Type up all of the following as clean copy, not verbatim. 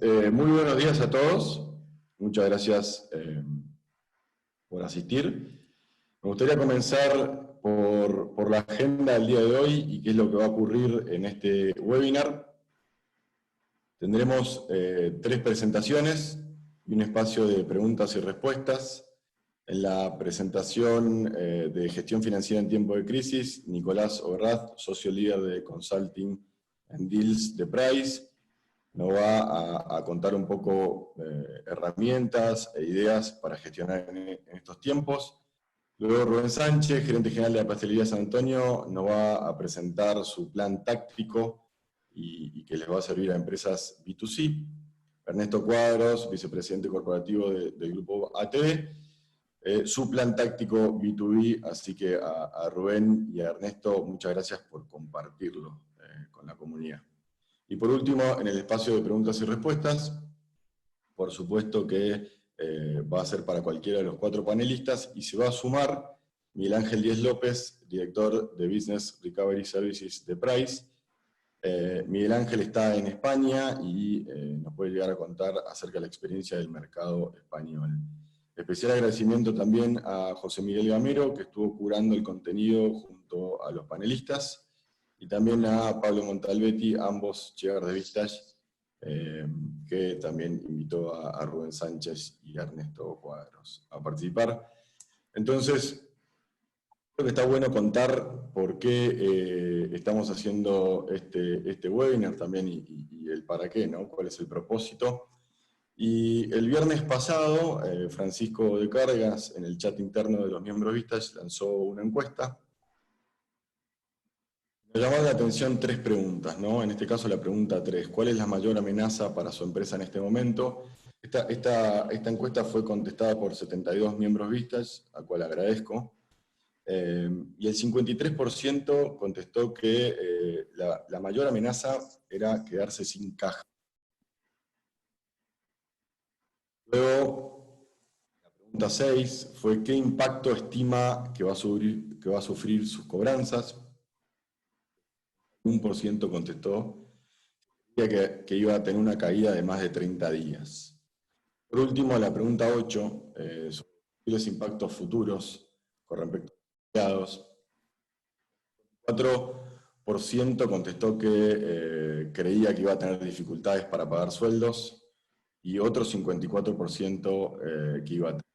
Muy buenos días a todos. Muchas gracias por asistir. Me gustaría comenzar por la agenda del día de hoy y qué es lo que va a ocurrir en este webinar. Tendremos 3 presentaciones y un espacio de preguntas y respuestas. En la presentación de gestión financiera en tiempo de crisis, Nicolás Oberrat, socio líder de Consulting and Deals de Price, nos va a contar un poco herramientas e ideas para gestionar en estos tiempos. Luego Rubén Sánchez, gerente general de la Pastelería San Antonio, nos va a presentar su plan táctico y que les va a servir a empresas B2C. Ernesto Cuadros, vicepresidente corporativo del grupo ATV, su plan táctico B2B, así que a Rubén y a Ernesto, muchas gracias por compartirlo con la comunidad. Y por último, en el espacio de preguntas y respuestas, por supuesto que va a ser para cualquiera de los 4 panelistas, y se va a sumar Miguel Ángel Díez López, director de Business Recovery Services de Price. Miguel Ángel está en España y nos puede llegar a contar acerca de la experiencia del mercado español. Especial agradecimiento también a José Miguel Gamero, que estuvo curando el contenido junto a los panelistas, y también a Pablo Montalbetti, ambos llegar de Vistage, que también invitó a Rubén Sánchez y a Ernesto Cuadros a participar. Entonces, creo que está bueno contar por qué estamos haciendo este webinar también y el para qué, ¿no? Cuál es el propósito. Y el viernes pasado, Francisco de Cárdenas, en el chat interno de los miembros Vistage, lanzó una encuesta. Me llamaron la atención 3 preguntas, ¿no? En este caso la pregunta 3, ¿cuál es la mayor amenaza para su empresa en este momento? Esta encuesta fue contestada por 72 miembros Vistage, a cual agradezco, y el 53% contestó que la mayor amenaza era quedarse sin caja. Luego, la pregunta 6 fue ¿qué impacto estima que va a sufrir sus cobranzas? 1% contestó que iba a tener una caída de más de 30 días. Por último, la pregunta 8, sobre los impactos futuros con respecto a los empleados. 4% contestó que creía que iba a tener dificultades para pagar sueldos, y otro 54% que iba a tener.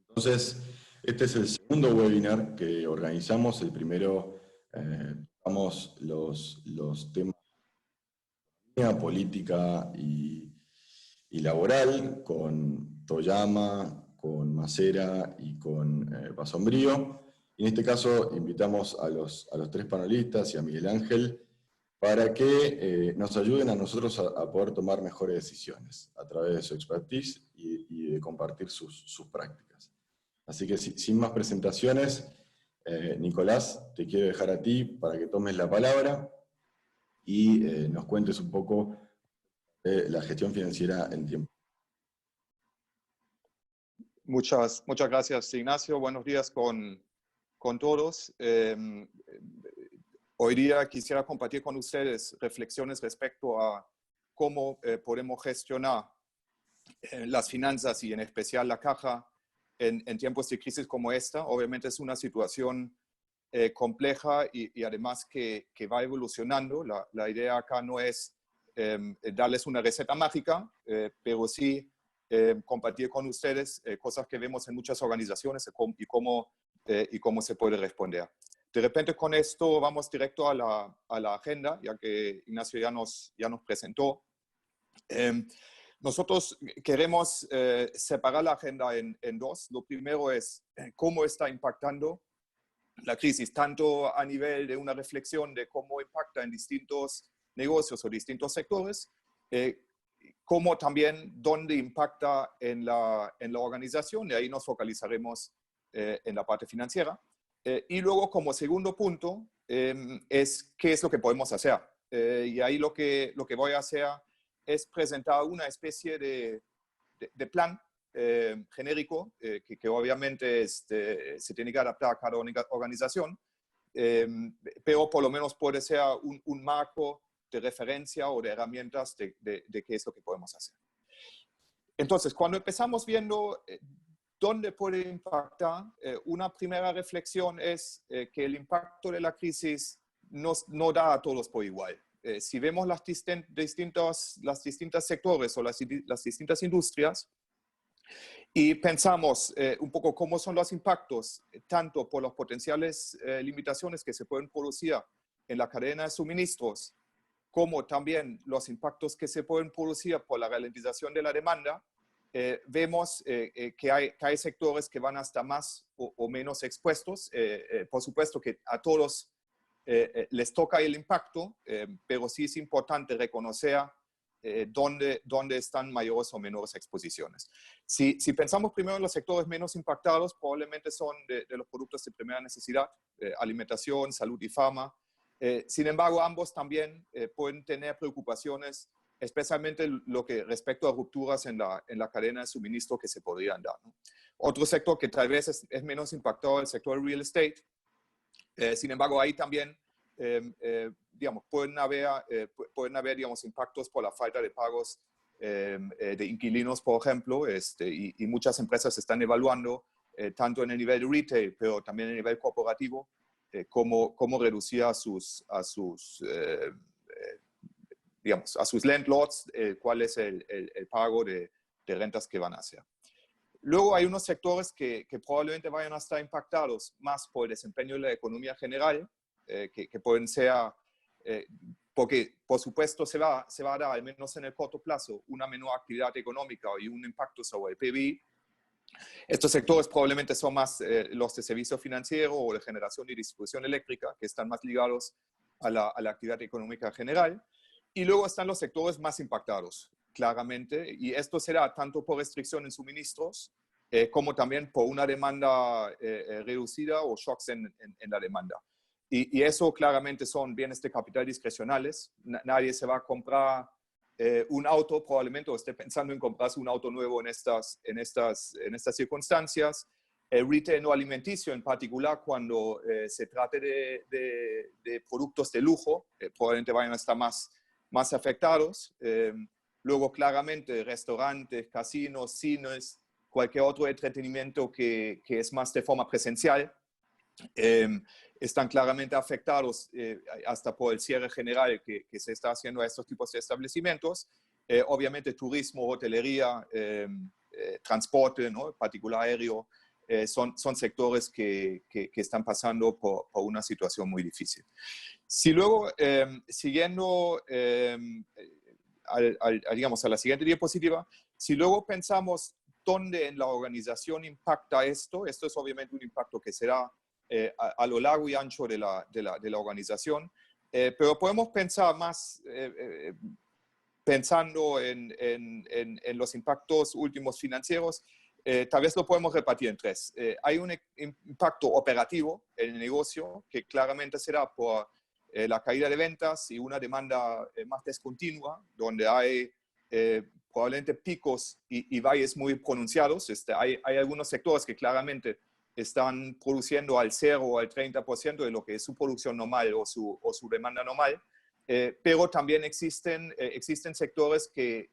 Entonces, este es el segundo webinar que organizamos. El primero, tocamos los temas de política y laboral, con Toyama, con Macera y con Pasombrío. Y en este caso invitamos a los 3 panelistas y a Miguel Ángel para que nos ayuden a nosotros a poder tomar mejores decisiones a través de su expertise y de compartir sus prácticas. Así que sin más presentaciones, Nicolás, te quiero dejar a ti para que tomes la palabra y nos cuentes un poco de la gestión financiera en tiempo. Muchas gracias, Ignacio. Buenos días con todos. Hoy día quisiera compartir con ustedes reflexiones respecto a cómo podemos gestionar las finanzas y en especial la caja en tiempos de crisis como esta. Obviamente es una situación compleja y además que va evolucionando. La idea acá no es darles una receta mágica, pero sí compartir con ustedes cosas que vemos en muchas organizaciones y cómo se puede responder. De repente con esto vamos directo a la agenda, ya que Ignacio ya nos presentó. Nosotros queremos separar la agenda en 2. Lo primero es cómo está impactando la crisis, tanto a nivel de una reflexión de cómo impacta en distintos negocios o distintos sectores, como también dónde impacta en la organización, y ahí nos focalizaremos en la parte financiera. Y luego, como segundo punto, es qué es lo que podemos hacer. Y ahí lo que voy a hacer es presentar una especie de plan genérico, que obviamente se tiene que adaptar a cada organización, pero por lo menos puede ser un marco referencia o de herramientas de qué es lo que podemos hacer. Entonces, cuando empezamos viendo dónde puede impactar, una primera reflexión es que el impacto de la crisis no da a todos por igual. Si vemos las distintas sectores o las distintas industrias y pensamos un poco cómo son los impactos, tanto por las potenciales limitaciones que se pueden producir en la cadena de suministros, como también los impactos que se pueden producir por la ralentización de la demanda, vemos que hay sectores que van a estar más o menos expuestos. Por supuesto que a todos les toca el impacto, pero sí es importante reconocer dónde están mayores o menores exposiciones. Si pensamos primero en los sectores menos impactados, probablemente son de los productos de primera necesidad, alimentación, salud y farma. Sin embargo, ambos también pueden tener preocupaciones, especialmente lo que respecto a rupturas en la cadena de suministro que se podrían dar, ¿no? Otro sector que tal vez es menos impactado es el sector del real estate. Sin embargo, ahí también digamos, pueden haber digamos, impactos por la falta de pagos de inquilinos, por ejemplo, y muchas empresas están evaluando, tanto en el nivel de retail, pero también en el nivel corporativo, cómo reducir a sus landlords cuál es el pago de rentas que van a hacer. Luego hay unos sectores que probablemente vayan a estar impactados más por el desempeño de la economía general, que pueden ser, porque por supuesto se va a dar, al menos en el corto plazo, una menor actividad económica y un impacto sobre el PIB. Estos sectores probablemente son más los de servicio financiero o de generación y distribución eléctrica, que están más ligados a la actividad económica general. Y luego están los sectores más impactados, claramente, y esto será tanto por restricción en suministros, como también por una demanda reducida o shocks en la demanda. Y eso claramente son bienes de capital discrecionales. Nadie se va a comprar un auto probablemente, o esté pensando en comprarse un auto nuevo en estas circunstancias. El retail no alimenticio, en particular cuando se trate de productos de lujo, probablemente vayan a estar más afectados. Luego, claramente, restaurantes, casinos, cines, cualquier otro entretenimiento que es más de forma presencial, están claramente afectados hasta por el cierre general que se está haciendo a estos tipos de establecimientos. Obviamente, turismo, hotelería, transporte, ¿no? En particular aéreo, son sectores que están pasando por una situación muy difícil. Si luego, siguiendo digamos, a la siguiente diapositiva, si luego pensamos dónde en la organización impacta esto es obviamente un impacto que será a lo largo y ancho de la organización, pero podemos pensar más pensando en los impactos últimos financieros. Tal vez lo podemos repartir en tres. Hay un impacto operativo en el negocio que claramente será por la caída de ventas y una demanda más descontinua, donde hay probablemente picos y valles muy pronunciados. Hay algunos sectores que claramente están produciendo al 0 o al 30% de lo que es su producción normal o su demanda normal, pero también existen sectores que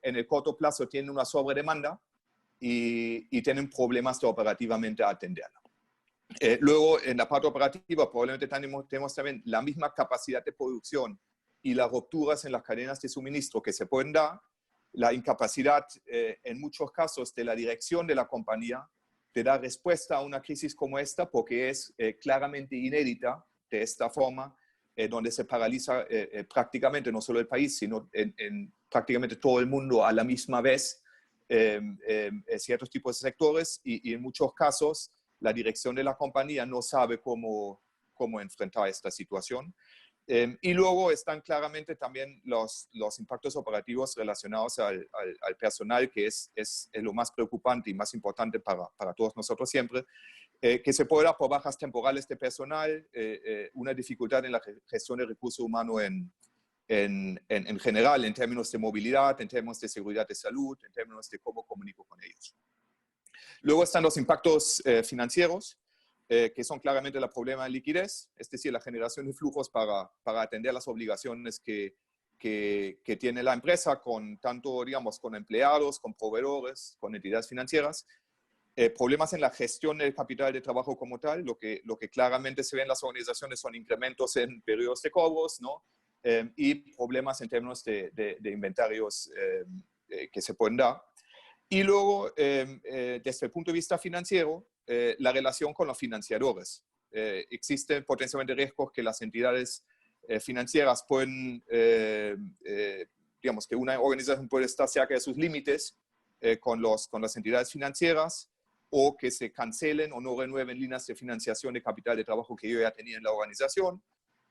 en el corto plazo tienen una sobredemanda y tienen problemas de operativamente atenderlo. Luego, en la parte operativa, probablemente tenemos también la misma capacidad de producción y las rupturas en las cadenas de suministro que se pueden dar, la incapacidad en muchos casos de la dirección de la compañía de dar respuesta a una crisis como esta, porque es claramente inédita de esta forma, donde se paraliza prácticamente no solo el país, sino en prácticamente todo el mundo a la misma vez, ciertos tipos de sectores y en muchos casos la dirección de la compañía no sabe cómo enfrentar esta situación. Y luego están claramente también los impactos operativos relacionados al personal, que es lo más preocupante y más importante para todos nosotros siempre, que se puede dar por bajas temporales de personal, una dificultad en la gestión de recursos humanos en general, en términos de movilidad, en términos de seguridad de salud, en términos de cómo comunico con ellos. Luego están los impactos financieros. que son claramente el problema de liquidez, es decir, la generación de flujos para atender las obligaciones que tiene la empresa con tanto, digamos, con empleados, con proveedores, con entidades financieras. Problemas en la gestión del capital de trabajo como tal, lo que claramente se ve en las organizaciones son incrementos en periodos de cobros, ¿no? Y problemas en términos de inventarios que se pueden dar. Y luego, desde el punto de vista financiero, la relación con los financiadores. Existen potencialmente riesgos que las entidades financieras pueden, digamos, que una organización puede estar cerca de sus límites con las entidades financieras, o que se cancelen o no renueven líneas de financiación de capital de trabajo que yo ya tenía en la organización,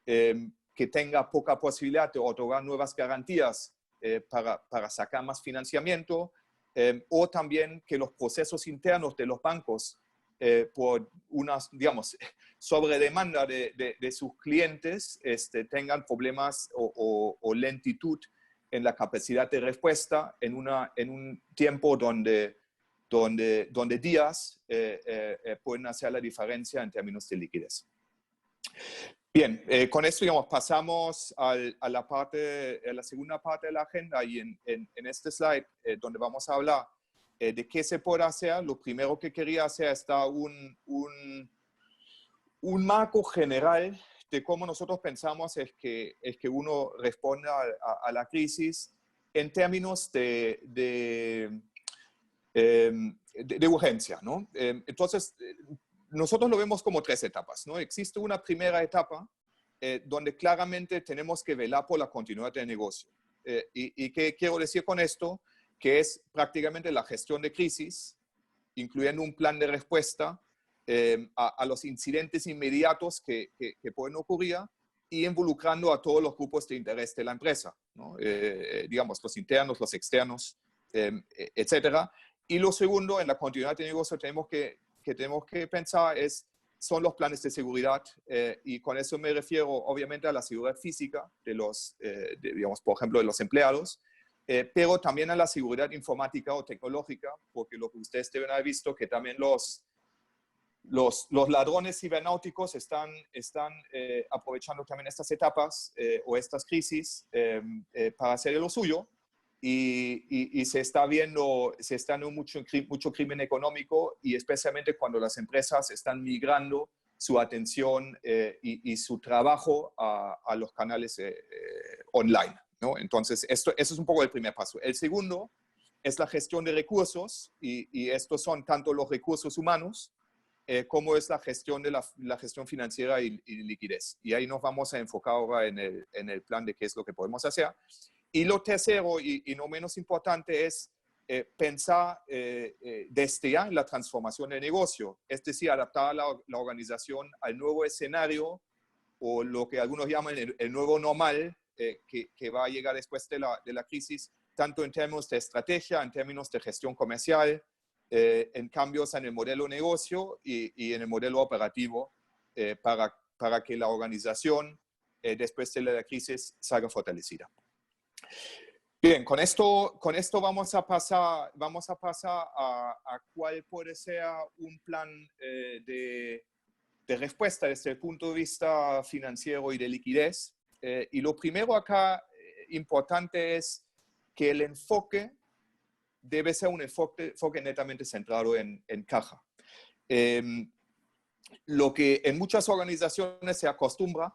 que tenga poca posibilidad de otorgar nuevas garantías para sacar más financiamiento, o también que los procesos internos de los bancos, por una, digamos, sobredemanda de sus clientes, tengan problemas o lentitud en la capacidad de respuesta en un tiempo donde días pueden hacer la diferencia en términos de liquidez. Bien, con esto, digamos, pasamos a la segunda parte de la agenda, y en este slide, donde vamos a hablar de qué se puede hacer. Lo primero que quería hacer es dar un marco general de cómo nosotros pensamos es que uno responde a la crisis en términos de urgencia, ¿no? Entonces, nosotros lo vemos como 3 etapas, ¿no? Existe una primera etapa donde claramente tenemos que velar por la continuidad del negocio. ¿Y qué quiero decir con esto? Que es prácticamente la gestión de crisis, incluyendo un plan de respuesta a los incidentes inmediatos que pueden ocurrir, y involucrando a todos los grupos de interés de la empresa, ¿no? Digamos, los internos, los externos, etcétera. Y lo segundo, en la continuidad del negocio tenemos que pensar son los planes de seguridad, y con eso me refiero obviamente a la seguridad física de digamos, por ejemplo, de los empleados, pero también a la seguridad informática o tecnológica, porque lo que ustedes deben haber visto que también los ladrones cibernáuticos están aprovechando también estas etapas o estas crisis para hacer lo suyo. Y se está viendo mucho crimen económico, y especialmente cuando las empresas están migrando su atención y su trabajo a los canales online, ¿no? Entonces, eso es un poco el primer paso. El segundo es la gestión de recursos, y estos son tanto los recursos humanos como es la gestión de la gestión financiera y liquidez. Y ahí nos vamos a enfocar ahora en el plan de qué es lo que podemos hacer. Y lo tercero, y no menos importante, es pensar desde ya en la transformación del negocio, es decir, adaptar la organización al nuevo escenario, o lo que algunos llaman el nuevo normal, que va a llegar después de la crisis, tanto en términos de estrategia, en términos de gestión comercial, en cambios en el modelo de negocio y en el modelo operativo, para que la organización después de la crisis salga fortalecida. Bien, con esto vamos a pasar a cuál puede ser un plan de respuesta desde el punto de vista financiero y de liquidez. Y lo primero acá importante es que el enfoque debe ser un enfoque netamente centrado en caja. Lo que en muchas organizaciones se acostumbra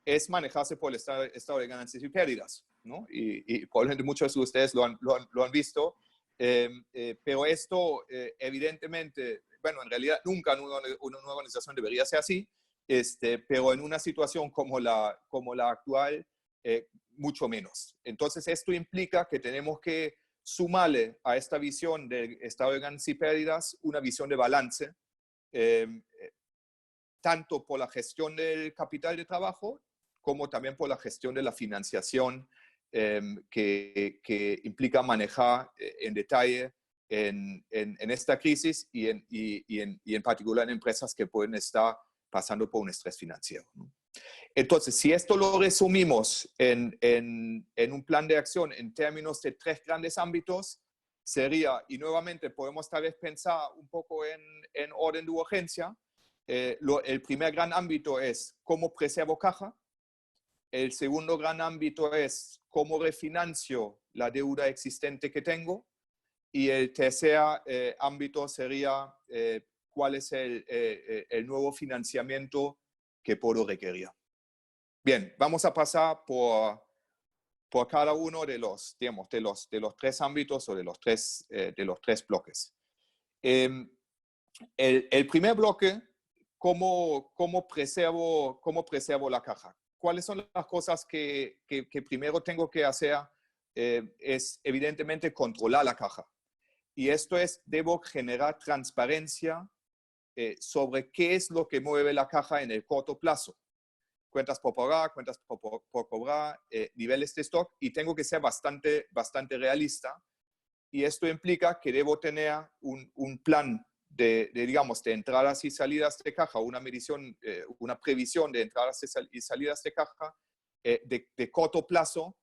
es manejarse por el estado de ganancias y pérdidas, ¿no? Y probablemente muchos de ustedes lo han visto, pero esto evidentemente, bueno, en realidad nunca una organización debería ser así, pero en una situación como la actual, mucho menos. Entonces, esto implica que tenemos que sumarle a esta visión del estado de ganancias y pérdidas una visión de balance, tanto por la gestión del capital de trabajo, como también por la gestión de la financiación, que implica manejar en detalle en esta crisis, y en particular en empresas que pueden estar pasando por un estrés financiero, ¿no? Entonces, si esto lo resumimos en un plan de acción en términos de 3 grandes ámbitos, sería, y nuevamente podemos tal vez pensar un poco en orden de urgencia, el primer gran ámbito es cómo preservo caja. El segundo gran ámbito es cómo refinancio la deuda existente que tengo. Y el tercer ámbito sería cuál es el nuevo financiamiento que puedo requerir. Bien, vamos a pasar por cada uno de los, digamos, de los tres ámbitos o de los tres bloques. El primer bloque, ¿cómo preservo la caja? ¿Cuáles son las cosas que primero tengo que hacer? Es evidentemente controlar la caja. Y esto es, debo generar transparencia sobre qué es lo que mueve la caja en el corto plazo. Cuentas por pagar, cuentas por cobrar, niveles de stock, y tengo que ser bastante realista. Y esto implica que debo tener un plan digamos, de entradas y salidas de caja, una medición, una previsión de entradas y salidas de caja de corto plazo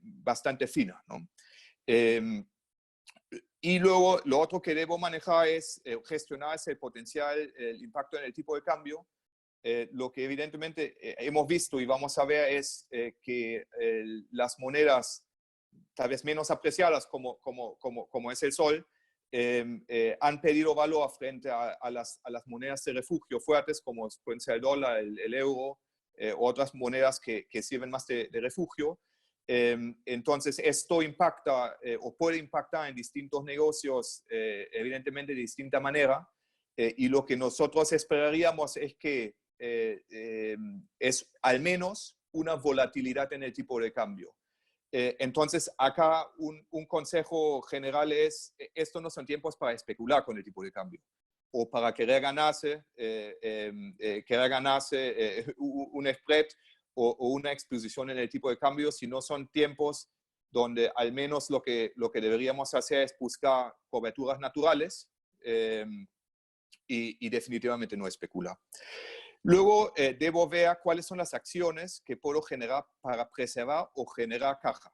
bastante fina, ¿no? Y luego, lo otro que debo manejar es gestionar ese potencial, el impacto en el tipo de cambio. Lo que evidentemente hemos visto y vamos a ver es que las monedas tal vez menos apreciadas como es el sol, han perdido valor frente a las monedas de refugio fuertes como pueden ser el dólar, el euro, otras monedas que sirven más de refugio. Entonces, esto impacta o puede impactar en distintos negocios, evidentemente de distinta manera. Y lo que nosotros esperaríamos es que es al menos una volatilidad en el tipo de cambio. Entonces, acá un consejo general es, estos no son tiempos para especular con el tipo de cambio o para querer ganarse un spread o una exposición en el tipo de cambio, sino son tiempos donde al menos lo que deberíamos hacer es buscar coberturas naturales y definitivamente no especular. Luego, debo ver cuáles son las acciones que puedo generar para preservar o generar caja.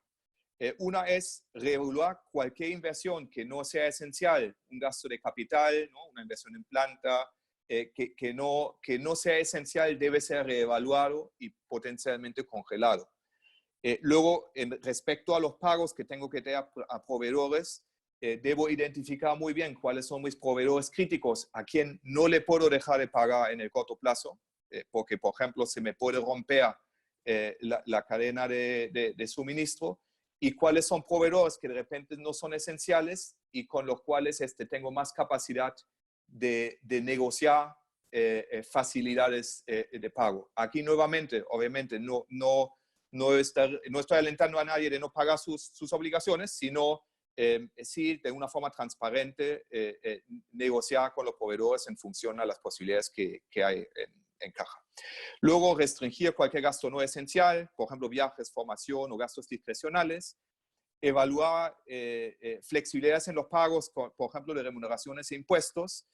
Una es reevaluar cualquier inversión que no sea esencial, un gasto de capital, ¿no? Una inversión en planta, que no sea esencial debe ser reevaluado y potencialmente congelado. Luego, respecto a los pagos que tengo que tener a proveedores, debo identificar muy bien cuáles son mis proveedores críticos a quien no le puedo dejar de pagar en el corto plazo, porque, por ejemplo, se me puede romper la cadena de suministro, y cuáles son proveedores que de repente no son esenciales y con los cuales tengo más capacidad de negociar facilidades de pago. Aquí nuevamente, obviamente, no estoy alentando a nadie de no pagar sus obligaciones, sino sí, de una forma transparente, negociar con los proveedores en función a las posibilidades que hay en caja. Luego, restringir cualquier gasto no esencial, por ejemplo, viajes, formación o gastos discrecionales. Evaluar flexibilidades en los pagos, por ejemplo, de remuneraciones e impuestos.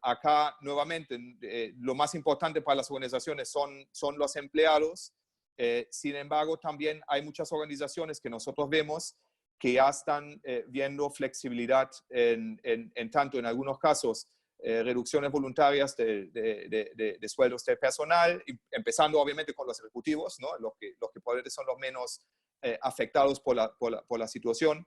Acá, nuevamente, lo más importante para las organizaciones son los empleados. Sin embargo, también hay muchas organizaciones que nosotros vemos que ya están viendo flexibilidad en tanto, en algunos casos, reducciones voluntarias de sueldos de personal, empezando obviamente con los ejecutivos, ¿no? Los que probablemente son los menos afectados por la situación.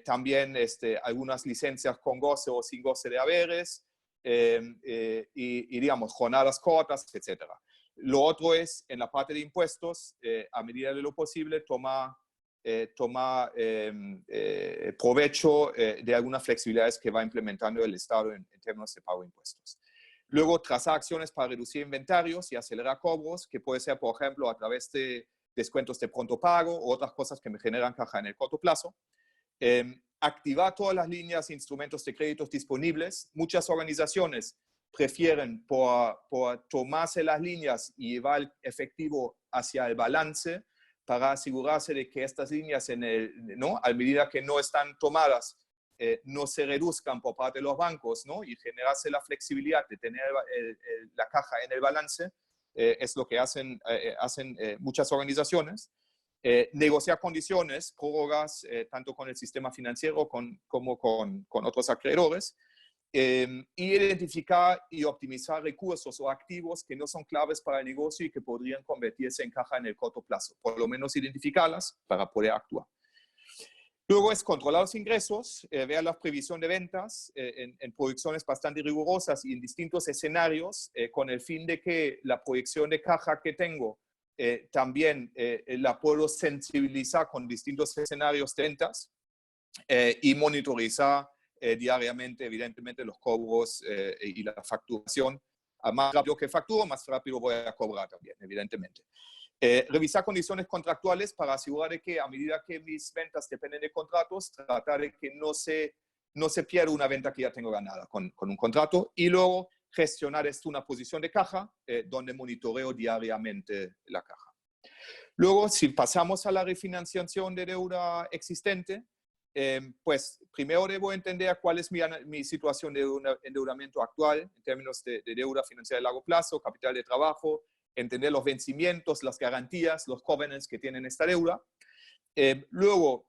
También algunas licencias con goce o sin goce de haberes, y digamos, jornadas cortas, etc. Lo otro es, en la parte de impuestos, a medida de lo posible, tomar provecho de algunas flexibilidades que va implementando el Estado en términos de pago de impuestos. Luego, trazar acciones para reducir inventarios y acelerar cobros, que puede ser, por ejemplo, a través de descuentos de pronto pago o otras cosas que me generan caja en el corto plazo. Activar todas las líneas e instrumentos de créditos disponibles. Muchas organizaciones prefieren por tomarse las líneas y llevar el efectivo hacia el balance para asegurarse de que estas líneas, ¿no? A medida que no están tomadas, no se reduzcan por parte de los bancos, ¿no? Y generarse la flexibilidad de tener la caja en el balance, es lo que hacen muchas organizaciones. Negociar condiciones, prórrogas, tanto con el sistema financiero como con otros acreedores. y identificar y optimizar recursos o activos que no son claves para el negocio y que podrían convertirse en caja en el corto plazo. Por lo menos identificarlas para poder actuar. Luego es controlar los ingresos, ver la previsión de ventas en proyecciones bastante rigurosas y en distintos escenarios, con el fin de que la proyección de caja que tengo también la puedo sensibilizar con distintos escenarios de ventas y monitorizar diariamente, evidentemente, los cobros y la facturación. Más rápido que facturo, más rápido voy a cobrar también, evidentemente. Revisar condiciones contractuales para asegurar de que a medida que mis ventas dependen de contratos, tratar de que no se pierda una venta que ya tengo ganada con un contrato. Y luego gestionar una posición de caja donde monitoreo diariamente la caja. Luego, si pasamos a la refinanciación de deuda existente, pues primero debo entender cuál es mi situación de endeudamiento actual en términos de deuda financiera de largo plazo, capital de trabajo, entender los vencimientos, las garantías, los covenants que tienen esta deuda. Luego,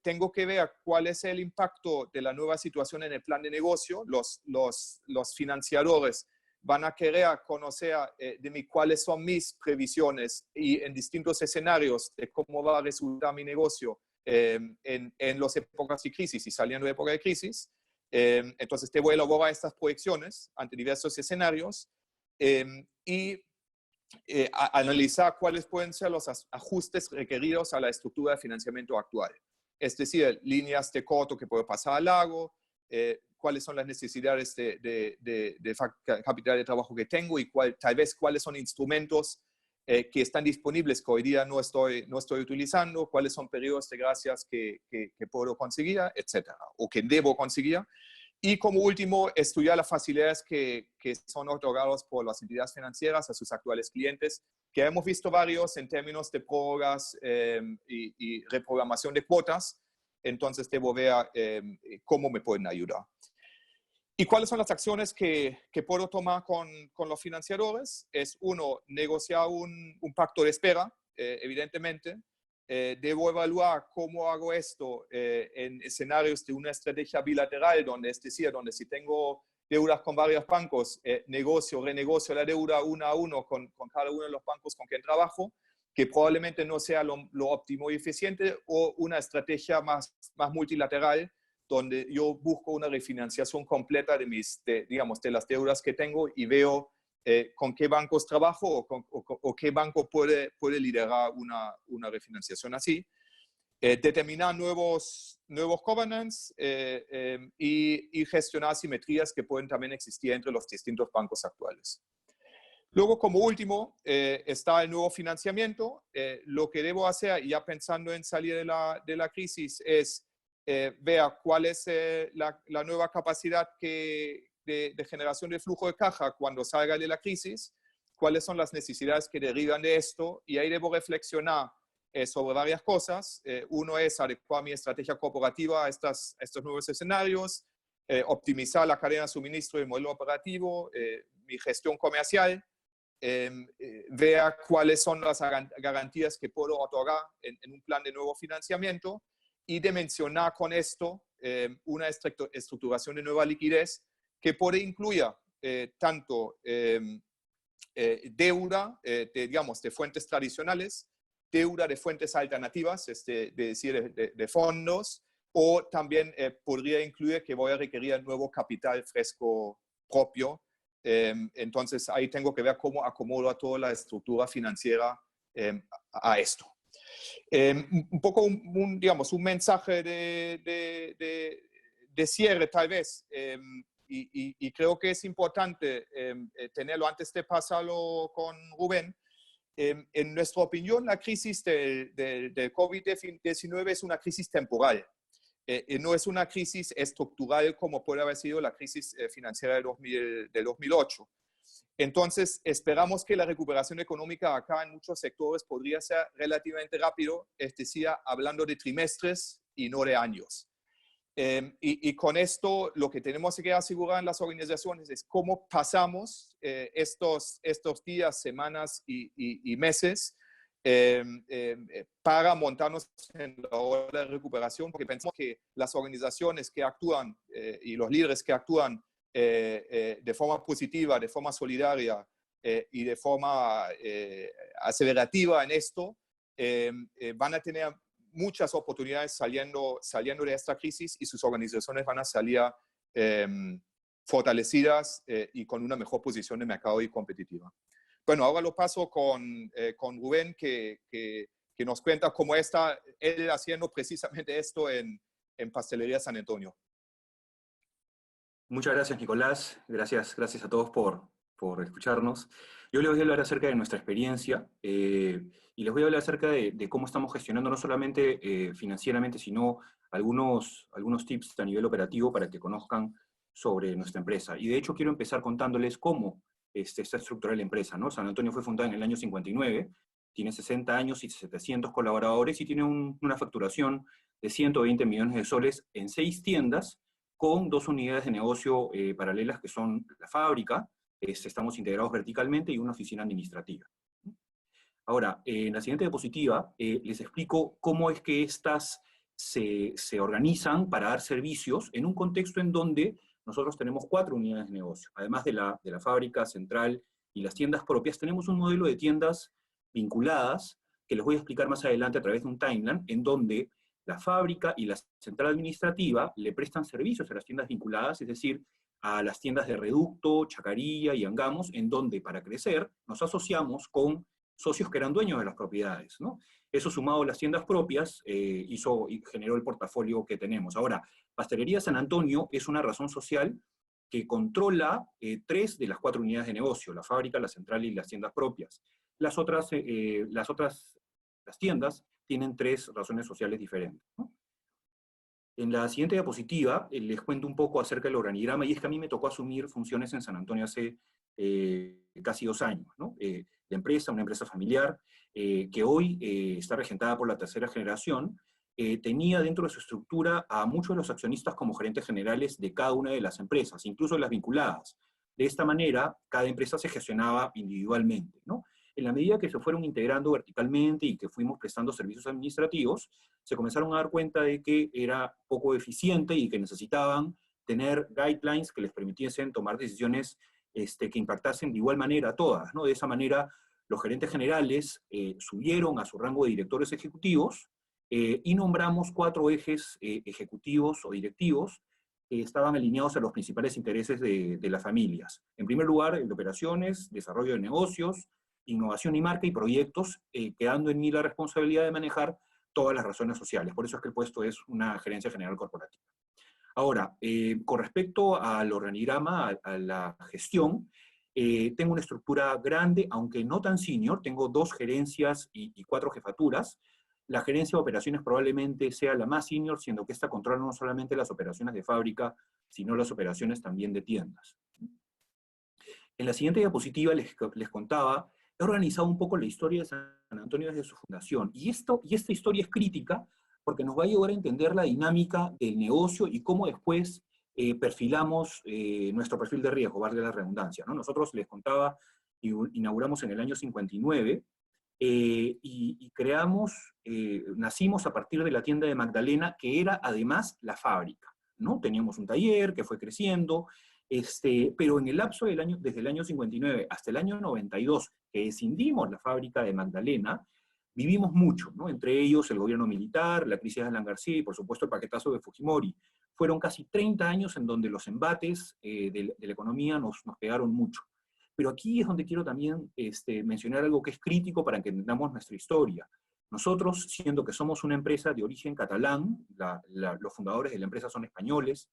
tengo que ver cuál es el impacto de la nueva situación en el plan de negocio. Los financiadores van a querer conocer de mí cuáles son mis previsiones y en distintos escenarios de cómo va a resultar mi negocio en las épocas de crisis y saliendo de época de crisis. Entonces, debo elaborar estas proyecciones ante diversos escenarios y analizar cuáles pueden ser los ajustes requeridos a la estructura de financiamiento actual. Es decir, líneas de corto que puedo pasar a largo, cuáles son las necesidades de capital de trabajo que tengo y tal vez cuáles son instrumentos que están disponibles que hoy día no estoy utilizando, cuáles son periodos de gracias que puedo conseguir, etcétera, o que debo conseguir. Y como último, estudiar las facilidades que son otorgadas por las entidades financieras a sus actuales clientes, que hemos visto varios en términos de prórrogas y reprogramación de cuotas. Entonces, debo ver cómo me pueden ayudar. ¿Y cuáles son las acciones que puedo tomar con los financiadores? Es uno, negociar un pacto de espera, evidentemente. Debo evaluar cómo hago esto en escenarios de una estrategia bilateral, es decir, donde si tengo deudas con varios bancos, renegocio la deuda uno a uno con cada uno de los bancos con quien trabajo, que probablemente no sea lo óptimo y eficiente, o una estrategia más multilateral, donde yo busco una refinanciación completa de las deudas que tengo y veo con qué bancos trabajo o qué banco puede liderar una refinanciación así. Determinar nuevos covenants y gestionar simetrías que pueden también existir entre los distintos bancos actuales. Luego, como último, está el nuevo financiamiento. Lo que debo hacer, ya pensando en salir de la crisis, es ver cuál es la nueva capacidad de generación de flujo de caja cuando salga de la crisis, cuáles son las necesidades que derivan de esto, y ahí debo reflexionar sobre varias cosas. Uno es adecuar mi estrategia corporativa a estos nuevos escenarios, optimizar la cadena de suministro y el modelo operativo, mi gestión comercial, ver cuáles son las garantías que puedo otorgar en un plan de nuevo financiamiento y dimensionar con esto una estructuración de nueva liquidez que puede incluir tanto deuda de fuentes tradicionales, deuda de fuentes alternativas, de fondos, o también podría incluir que voy a requerir nuevo capital fresco propio. Entonces, ahí tengo que ver cómo acomodo a toda la estructura financiera a esto. Un poco un mensaje de cierre, tal vez, y creo que es importante tenerlo antes de pasarlo con Rubén. En nuestra opinión, la crisis del COVID-19 es una crisis temporal. No es una crisis estructural como puede haber sido la crisis financiera del 2008. Entonces, esperamos que la recuperación económica acá en muchos sectores podría ser relativamente rápido, es decir, hablando de trimestres y no de años. Y con esto, lo que tenemos que asegurar en las organizaciones es cómo pasamos estos días, semanas y meses para montarnos en la ola de recuperación, porque pensamos que las organizaciones que actúan y los líderes que actúan de forma positiva, de forma solidaria y de forma acelerativa en esto, van a tener muchas oportunidades saliendo de esta crisis, y sus organizaciones van a salir fortalecidas y con una mejor posición de mercado y competitiva. Bueno, ahora lo paso con Rubén, que nos cuenta cómo está él haciendo precisamente esto en Pastelería San Antonio. Muchas gracias, Nicolás. Gracias a todos por escucharnos. Yo les voy a hablar acerca de nuestra experiencia y les voy a hablar acerca de cómo estamos gestionando no solamente financieramente, sino algunos tips a nivel operativo para que conozcan sobre nuestra empresa. Y de hecho quiero empezar contándoles cómo está estructurada la empresa, ¿no? San Antonio fue fundada en el año 59, tiene 60 años y 700 colaboradores y tiene una facturación de 120 millones de soles en 6 tiendas, con 2 unidades de negocio paralelas que son la fábrica, estamos integrados verticalmente, y una oficina administrativa. Ahora, en la siguiente diapositiva les explico cómo es que estas se organizan para dar servicios en un contexto en donde nosotros tenemos 4 unidades de negocio. Además de la fábrica central y las tiendas propias, tenemos un modelo de tiendas vinculadas, que les voy a explicar más adelante a través de un timeline, en donde la fábrica y la central administrativa le prestan servicios a las tiendas vinculadas, es decir, a las tiendas de Reducto, Chacarilla y Angamos, en donde para crecer nos asociamos con socios que eran dueños de las propiedades, ¿no? Eso sumado a las tiendas propias generó el portafolio que tenemos. Ahora, Pastelería San Antonio es una razón social que controla 3 de las 4 unidades de negocio, la fábrica, la central y las tiendas propias. Las tiendas tienen 3 razones sociales diferentes, ¿no? En la siguiente diapositiva les cuento un poco acerca del organigrama, y es que a mí me tocó asumir funciones en San Antonio hace casi 2 años, ¿no? La empresa, una empresa familiar, que hoy está regentada por la tercera generación, tenía dentro de su estructura a muchos de los accionistas como gerentes generales de cada una de las empresas, incluso de las vinculadas. De esta manera, cada empresa se gestionaba individualmente, ¿no? En la medida que se fueron integrando verticalmente y que fuimos prestando servicios administrativos, se comenzaron a dar cuenta de que era poco eficiente y que necesitaban tener guidelines que les permitiesen tomar decisiones que impactasen de igual manera a todas, ¿no? De esa manera, los gerentes generales subieron a su rango de directores ejecutivos y nombramos 4 ejes ejecutivos o directivos que estaban alineados a los principales intereses de las familias. En primer lugar, el de operaciones, desarrollo de negocios, innovación y marca y proyectos, quedando en mí la responsabilidad de manejar todas las razones sociales. Por eso es que el puesto es una gerencia general corporativa. Ahora, con respecto al organigrama, a la gestión, tengo una estructura grande, aunque no tan senior, tengo 2 gerencias y 4 jefaturas. La gerencia de operaciones probablemente sea la más senior, siendo que esta controla no solamente las operaciones de fábrica, sino las operaciones también de tiendas. En la siguiente diapositiva les contaba, he organizado un poco la historia de San Antonio desde su fundación, y esta historia es crítica porque nos va a ayudar a entender la dinámica del negocio y cómo después perfilamos nuestro perfil de riesgo, valga la redundancia, ¿no? Nosotros, les contaba, inauguramos en el año 59, y creamos, nacimos a partir de la tienda de Magdalena, que era además la fábrica, ¿no? Teníamos un taller que fue creciendo, pero en el lapso desde el año 59 hasta el año 92, que escindimos la fábrica de Magdalena, vivimos mucho, ¿no? Entre ellos el gobierno militar, la crisis de Alan García y por supuesto el paquetazo de Fujimori. Fueron casi 30 años en donde los embates de la economía nos pegaron mucho. Pero aquí es donde quiero también mencionar algo que es crítico para que entendamos nuestra historia. Nosotros, siendo que somos una empresa de origen catalán, los fundadores de la empresa son españoles,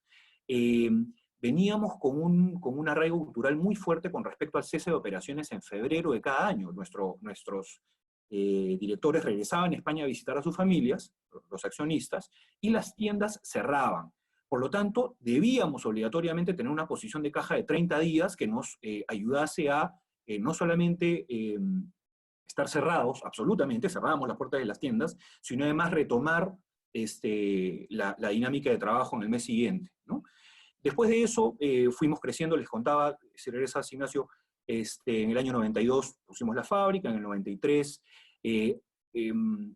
veníamos con un arraigo cultural muy fuerte con respecto al cese de operaciones en febrero de cada año. Nuestros directores regresaban a España a visitar a sus familias, los accionistas, y las tiendas cerraban. Por lo tanto, debíamos obligatoriamente tener una posición de caja de 30 días que nos ayudase a no solamente estar cerrados, absolutamente, cerrábamos las puertas de las tiendas, sino además retomar la dinámica de trabajo en el mes siguiente, ¿no? Después de eso, fuimos creciendo, les contaba, si regresas, Ignacio, en el año 92 pusimos la fábrica, en el 93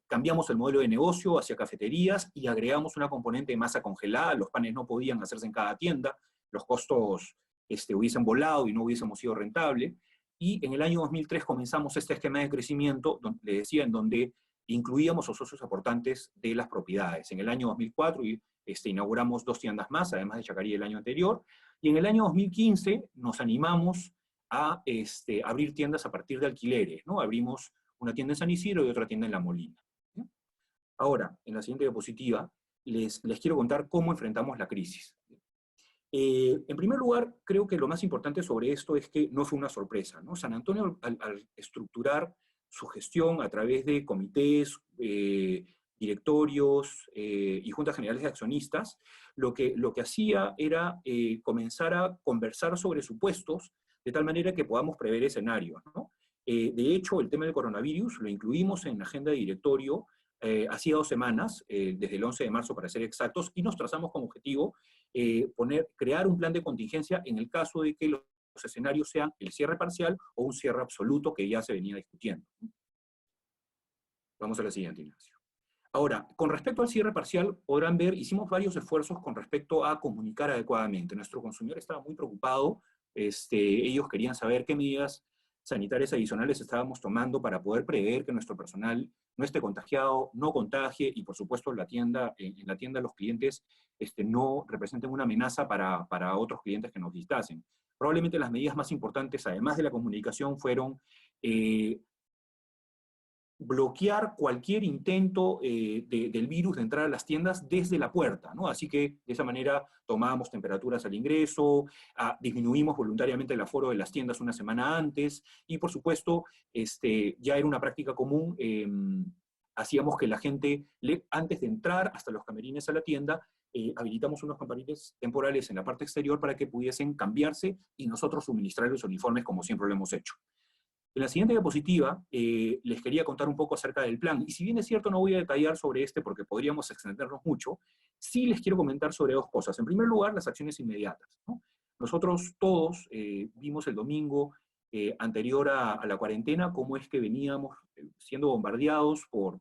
Cambiamos el modelo de negocio hacia cafeterías y agregamos una componente de masa congelada. Los panes no podían hacerse en cada tienda, los costos hubiesen volado y no hubiésemos sido rentable. Y en el año 2003 comenzamos este esquema de crecimiento, le decía, en donde incluíamos los socios aportantes de las propiedades. En el año 2004 inauguramos 2 tiendas más, además de Chacarí el año anterior, y en el año 2015 nos animamos a abrir tiendas a partir de alquileres, ¿no? Abrimos una tienda en San Isidro y otra tienda en La Molina. ¿Sí? Ahora, en la siguiente diapositiva, les quiero contar cómo enfrentamos la crisis. En primer lugar, creo que lo más importante sobre esto es que no fue una sorpresa, ¿no? San Antonio, al estructurar su gestión a través de comités, directorios y juntas generales de accionistas, lo que hacía era comenzar a conversar sobre supuestos de tal manera que podamos prever escenarios, ¿no? De hecho, el tema del coronavirus lo incluimos en la agenda de directorio hacía 2 semanas, desde el 11 de marzo para ser exactos, y nos trazamos como objetivo crear un plan de contingencia en el caso de que los escenarios sean el cierre parcial o un cierre absoluto que ya se venía discutiendo. Vamos a la siguiente, Ignacio. Ahora, con respecto al cierre parcial, podrán ver, hicimos varios esfuerzos con respecto a comunicar adecuadamente. Nuestro consumidor estaba muy preocupado, ellos querían saber qué medidas sanitarias adicionales estábamos tomando para poder prever que nuestro personal no esté contagiado, no contagie, y por supuesto en la tienda los clientes no representen una amenaza para otros clientes que nos visitasen. Probablemente las medidas más importantes, además de la comunicación, fueron bloquear cualquier intento del virus de entrar a las tiendas desde la puerta, ¿no? Así que de esa manera tomábamos temperaturas al ingreso, disminuimos voluntariamente el aforo de las tiendas una semana antes, y por supuesto, ya era una práctica común, hacíamos que la gente, antes de entrar hasta los camerines a la tienda, habilitamos unos camarines temporales en la parte exterior para que pudiesen cambiarse y nosotros suministrar los uniformes como siempre lo hemos hecho. En la siguiente diapositiva les quería contar un poco acerca del plan, y si bien es cierto no voy a detallar sobre porque podríamos extendernos mucho, sí les quiero comentar sobre 2 cosas. En primer lugar, las acciones inmediatas, ¿no? Nosotros todos vimos el domingo anterior a la cuarentena cómo es que veníamos siendo bombardeados por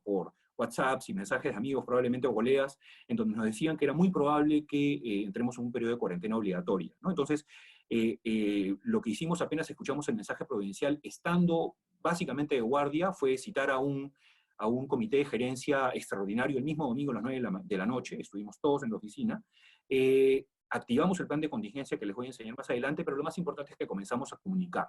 WhatsApps y mensajes de amigos, probablemente o colegas, en donde nos decían que era muy probable que entremos en un periodo de cuarentena obligatoria, ¿no? Entonces, lo que hicimos apenas escuchamos el mensaje provincial, estando básicamente de guardia, fue citar a un comité de gerencia extraordinario el mismo domingo a las 9 de la noche, estuvimos todos en la oficina, activamos el plan de contingencia que les voy a enseñar más adelante, pero lo más importante es que comenzamos a comunicar,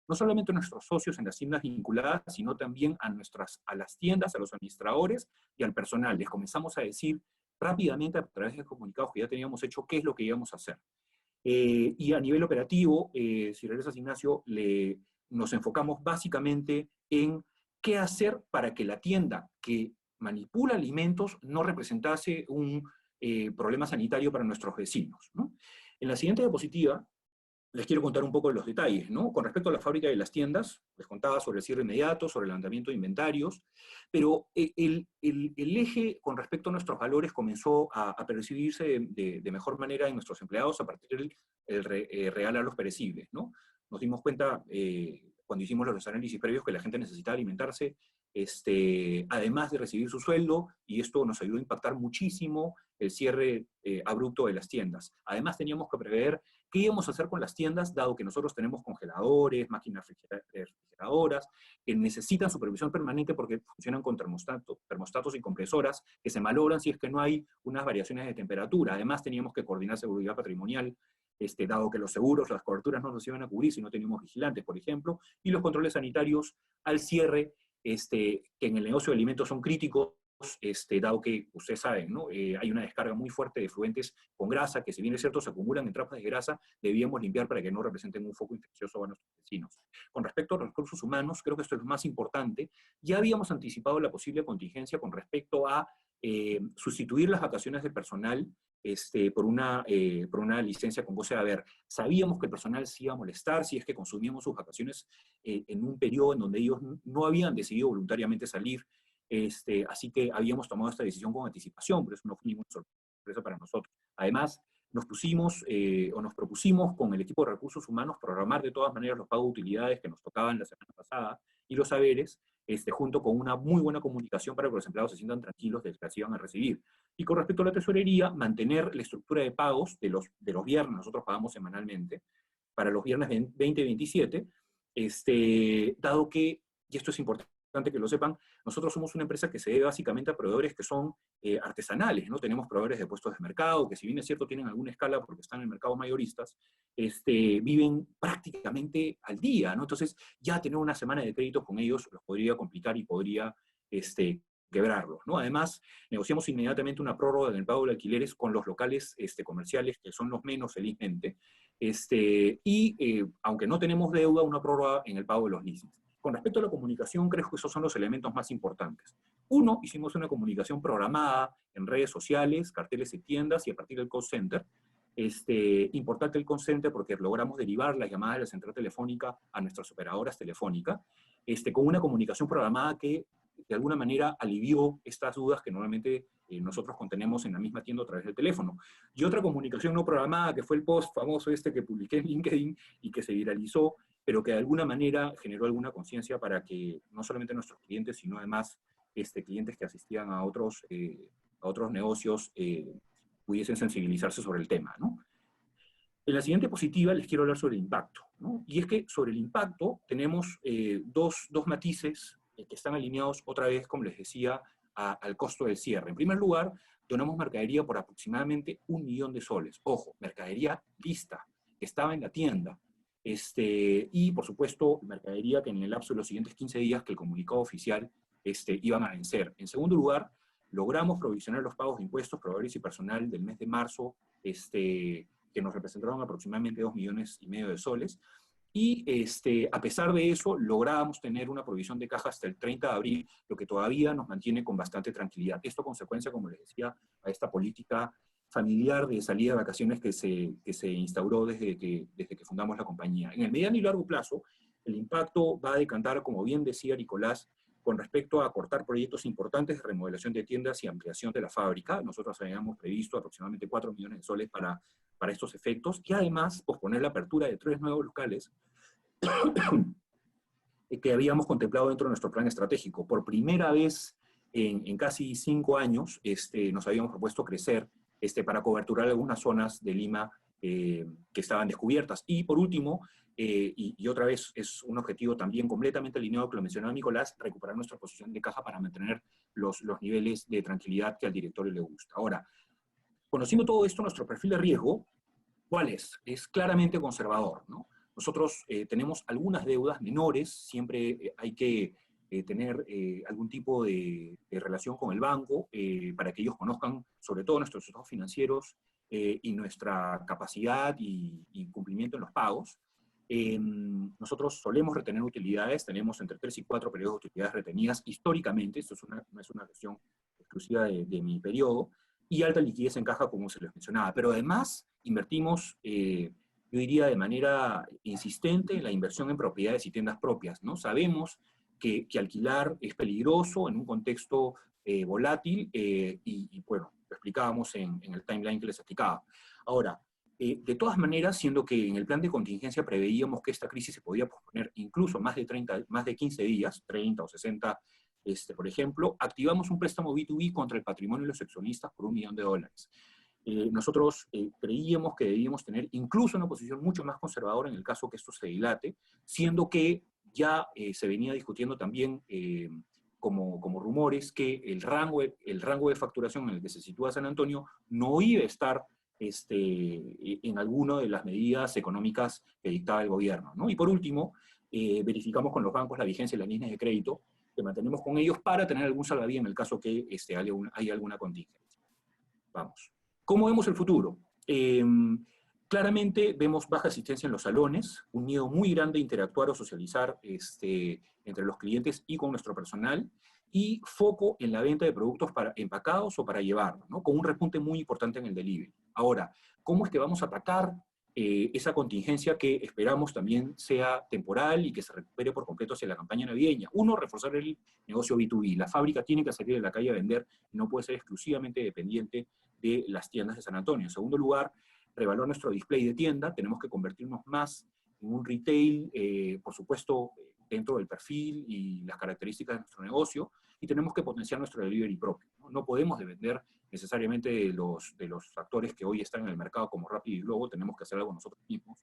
no solamente a nuestros socios en las tiendas vinculadas, sino también a las tiendas, a los administradores y al personal. Les comenzamos a decir rápidamente a través de comunicados que ya teníamos hecho qué es lo que íbamos a hacer. Y a nivel operativo, si regresas, Ignacio, nos enfocamos básicamente en qué hacer para que la tienda que manipula alimentos no representase un problema sanitario para nuestros vecinos, ¿no? En la siguiente diapositiva les quiero contar un poco de los detalles, ¿no? Con respecto a la fábrica y las tiendas, les contaba sobre el cierre inmediato, sobre el levantamiento de inventarios, pero el eje con respecto a nuestros valores comenzó a percibirse de mejor manera en nuestros empleados a partir del regalar los perecibles, ¿no? Nos dimos cuenta, cuando hicimos los análisis previos, que la gente necesitaba alimentarse, además de recibir su sueldo, y esto nos ayudó a impactar muchísimo el cierre abrupto de las tiendas. Además teníamos que prever qué íbamos a hacer con las tiendas, dado que nosotros tenemos congeladores, máquinas refrigeradoras, que necesitan supervisión permanente porque funcionan con termostatos y compresoras, que se malogran si es que no hay unas variaciones de temperatura. Además teníamos que coordinar seguridad patrimonial, dado que los seguros, las coberturas no nos iban a cubrir si no teníamos vigilantes, por ejemplo, y los controles sanitarios al cierre, que en el negocio de alimentos son críticos, dado que, ustedes saben, ¿no? Hay una descarga muy fuerte de fluentes con grasa, que si bien es cierto se acumulan en trampas de grasa, debíamos limpiar para que no representen un foco infeccioso a nuestros vecinos. Con respecto a los recursos humanos, creo que esto es lo más importante. Ya habíamos anticipado la posible contingencia con respecto a sustituir las vacaciones del personal por una licencia con goce de haber. Sabíamos que el personal se iba a molestar si es que consumíamos sus vacaciones en un periodo en donde ellos no habían decidido voluntariamente salir, así que habíamos tomado esta decisión con anticipación, pero eso no fue ninguna sorpresa para nosotros. Además, nos propusimos con el equipo de recursos humanos programar de todas maneras los pagos de utilidades que nos tocaban la semana pasada y los haberes, junto con una muy buena comunicación para que los empleados se sientan tranquilos de que así van a recibir. Y con respecto a la tesorería, mantener la estructura de pagos de los viernes, nosotros pagamos semanalmente, para los viernes 20 y 27, dado que, y esto es importante que lo sepan, nosotros somos una empresa que se debe básicamente a proveedores que son artesanales, ¿no? Tenemos proveedores de puestos de mercado, que si bien es cierto tienen alguna escala porque están en el mercado mayoristas, viven prácticamente al día, ¿no? Entonces, ya tener una semana de créditos con ellos los podría complicar y podría quebrarlos, ¿no? Además, negociamos inmediatamente una prórroga en el pago de alquileres con los locales comerciales, que son los menos felizmente, aunque no tenemos deuda, una prórroga en el pago de los leasings. Con respecto a la comunicación, creo que esos son los elementos más importantes. Uno, hicimos una comunicación programada en redes sociales, carteles de tiendas y a partir del call center. Importante el call center porque logramos derivar las llamadas de la central telefónica a nuestras operadoras telefónicas, con una comunicación programada que de alguna manera alivió estas dudas que normalmente nosotros contenemos en la misma tienda a través del teléfono. Y otra comunicación no programada, que fue el post famoso que publiqué en LinkedIn y que se viralizó, pero que de alguna manera generó alguna conciencia para que no solamente nuestros clientes, sino además clientes que asistían a otros negocios pudiesen sensibilizarse sobre el tema, ¿no? En la siguiente diapositiva les quiero hablar sobre el impacto, ¿no? Y es que sobre el impacto tenemos dos matices que están alineados otra vez, como les decía, al costo del cierre. En primer lugar, donamos mercadería por aproximadamente 1 millón de soles. Ojo, mercadería lista, que estaba en la tienda. Y, por supuesto, mercadería que en el lapso de los siguientes 15 días que el comunicado oficial iban a vencer. En segundo lugar, logramos provisionar los pagos de impuestos, proveedores y personal del mes de marzo, que nos representaron aproximadamente 2,5 millones de soles. Y a pesar de eso, logramos tener una provisión de caja hasta el 30 de abril, lo que todavía nos mantiene con bastante tranquilidad. Esto consecuencia, como les decía, a esta política familiar de salida de vacaciones que se instauró desde que fundamos la compañía. En el mediano y largo plazo, el impacto va a decantar, como bien decía Nicolás, con respecto a acortar proyectos importantes de remodelación de tiendas y ampliación de la fábrica. Nosotros habíamos previsto aproximadamente 4 millones de soles para estos efectos, y además posponer la apertura de 3 nuevos locales que habíamos contemplado dentro de nuestro plan estratégico. Por primera vez en casi 5 años nos habíamos propuesto crecer para coberturar algunas zonas de Lima que estaban descubiertas. Y por último, y otra vez es un objetivo también completamente alineado que lo mencionaba Nicolás, recuperar nuestra posición de caja para mantener los niveles de tranquilidad que al directorio le gusta. Ahora, conociendo todo esto, nuestro perfil de riesgo, ¿cuál es? Es claramente conservador, ¿no? Nosotros tenemos algunas deudas menores, siempre hay que tener algún tipo de relación con el banco para que ellos conozcan sobre todo nuestros estados financieros y nuestra capacidad y cumplimiento en los pagos. Nosotros solemos retener utilidades, tenemos entre 3 y 4 periodos de utilidades retenidas históricamente, esto no es una cuestión exclusiva de mi periodo, y alta liquidez en caja, como se les mencionaba. Pero además invertimos, yo diría de manera insistente, en la inversión en propiedades y tiendas propias, ¿no? Sabemos que alquilar es peligroso en un contexto volátil, y bueno, lo explicábamos en el timeline que les explicaba. Ahora, de todas maneras, siendo que en el plan de contingencia preveíamos que esta crisis se podía posponer incluso más de 15 días, 30 o 60, por ejemplo, activamos un préstamo B2B contra el patrimonio de los accionistas por $1 millón. Nosotros creíamos que debíamos tener incluso una posición mucho más conservadora en el caso que esto se dilate, siendo que ya se venía discutiendo también como rumores que el rango de facturación en el que se sitúa San Antonio no iba a estar en alguna de las medidas económicas que dictaba el gobierno, ¿no? Y por último, verificamos con los bancos la vigencia de las líneas de crédito que mantenemos con ellos para tener algún salvavidas en el caso que hay alguna contingencia. Vamos. ¿Cómo vemos el futuro? Claramente vemos baja asistencia en los salones, un miedo muy grande a interactuar o socializar entre los clientes y con nuestro personal, y foco en la venta de productos empacados o para llevar, ¿no? Con un repunte muy importante en el delivery. Ahora, ¿cómo es que vamos a atacar esa contingencia que esperamos también sea temporal y que se recupere por completo hacia la campaña navideña? Uno, reforzar el negocio B2B. La fábrica tiene que salir de la calle a vender y no puede ser exclusivamente dependiente de las tiendas de San Antonio. En segundo lugar, revaluar nuestro display de tienda. Tenemos que convertirnos más en un retail, por supuesto, dentro del perfil y las características de nuestro negocio, y tenemos que potenciar nuestro delivery propio, ¿no? No podemos depender necesariamente de los actores que hoy están en el mercado como Rappi y Globo, tenemos que hacer algo nosotros mismos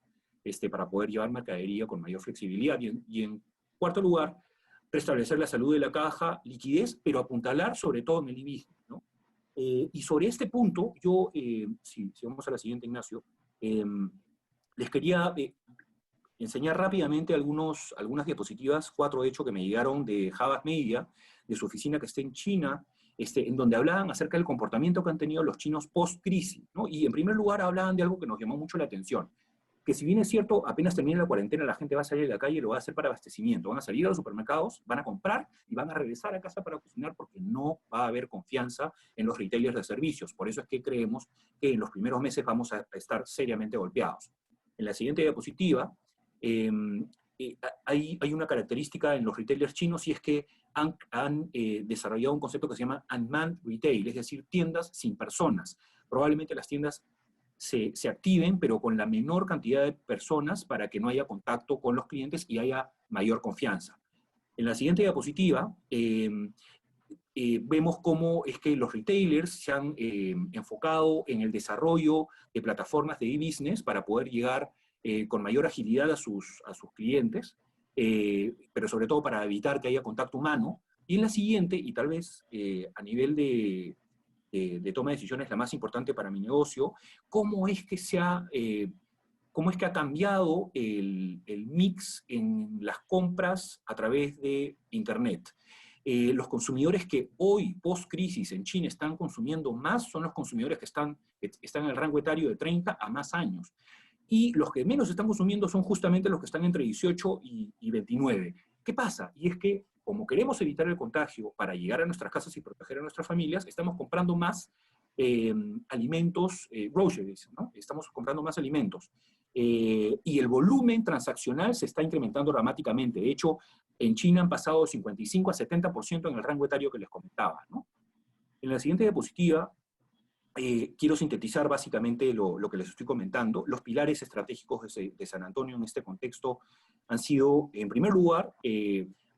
para poder llevar mercadería con mayor flexibilidad. Y en cuarto lugar, restablecer la salud de la caja, liquidez, pero apuntalar sobre todo en el e-business, ¿no? Y sobre este punto, yo, si vamos a la siguiente, Ignacio, les quería enseñar rápidamente algunas diapositivas, 4 de hecho, que me llegaron de Havas Media, de su oficina que está en China, en donde hablaban acerca del comportamiento que han tenido los chinos post-crisis, ¿no? Y en primer lugar hablaban de algo que nos llamó mucho la atención, que si bien es cierto, apenas termine la cuarentena, la gente va a salir a la calle y lo va a hacer para abastecimiento, van a salir a los supermercados, van a comprar y van a regresar a casa para cocinar porque no va a haber confianza en los retailers de servicios. Por eso es que creemos que en los primeros meses vamos a estar seriamente golpeados. En la siguiente diapositiva, hay una característica en los retailers chinos, y es que han desarrollado un concepto que se llama unmanned retail, es decir, tiendas sin personas. Probablemente las tiendas se activen, pero con la menor cantidad de personas para que no haya contacto con los clientes y haya mayor confianza. En la siguiente diapositiva, vemos cómo es que los retailers se han enfocado en el desarrollo de plataformas de e-business para poder llegar con mayor agilidad a sus clientes, pero sobre todo para evitar que haya contacto humano. Y en la siguiente, y tal vez a nivel de toma de decisiones la más importante para mi negocio, cómo es que ha cambiado el mix en las compras a través de Internet. Los consumidores que hoy, post-crisis, en China están consumiendo más son los consumidores que están en el rango etario de 30 a más años. Y los que menos están consumiendo son justamente los que están entre 18 y 29. ¿Qué pasa? Y es que, como queremos evitar el contagio para llegar a nuestras casas y proteger a nuestras familias, estamos comprando más alimentos, groceries, ¿no? Estamos comprando más alimentos. Y el volumen transaccional se está incrementando dramáticamente. De hecho, en China han pasado de 55 a 70% en el rango etario que les comentaba, ¿no? En la siguiente diapositiva, quiero sintetizar básicamente lo que les estoy comentando. Los pilares estratégicos de San Antonio en este contexto han sido, en primer lugar,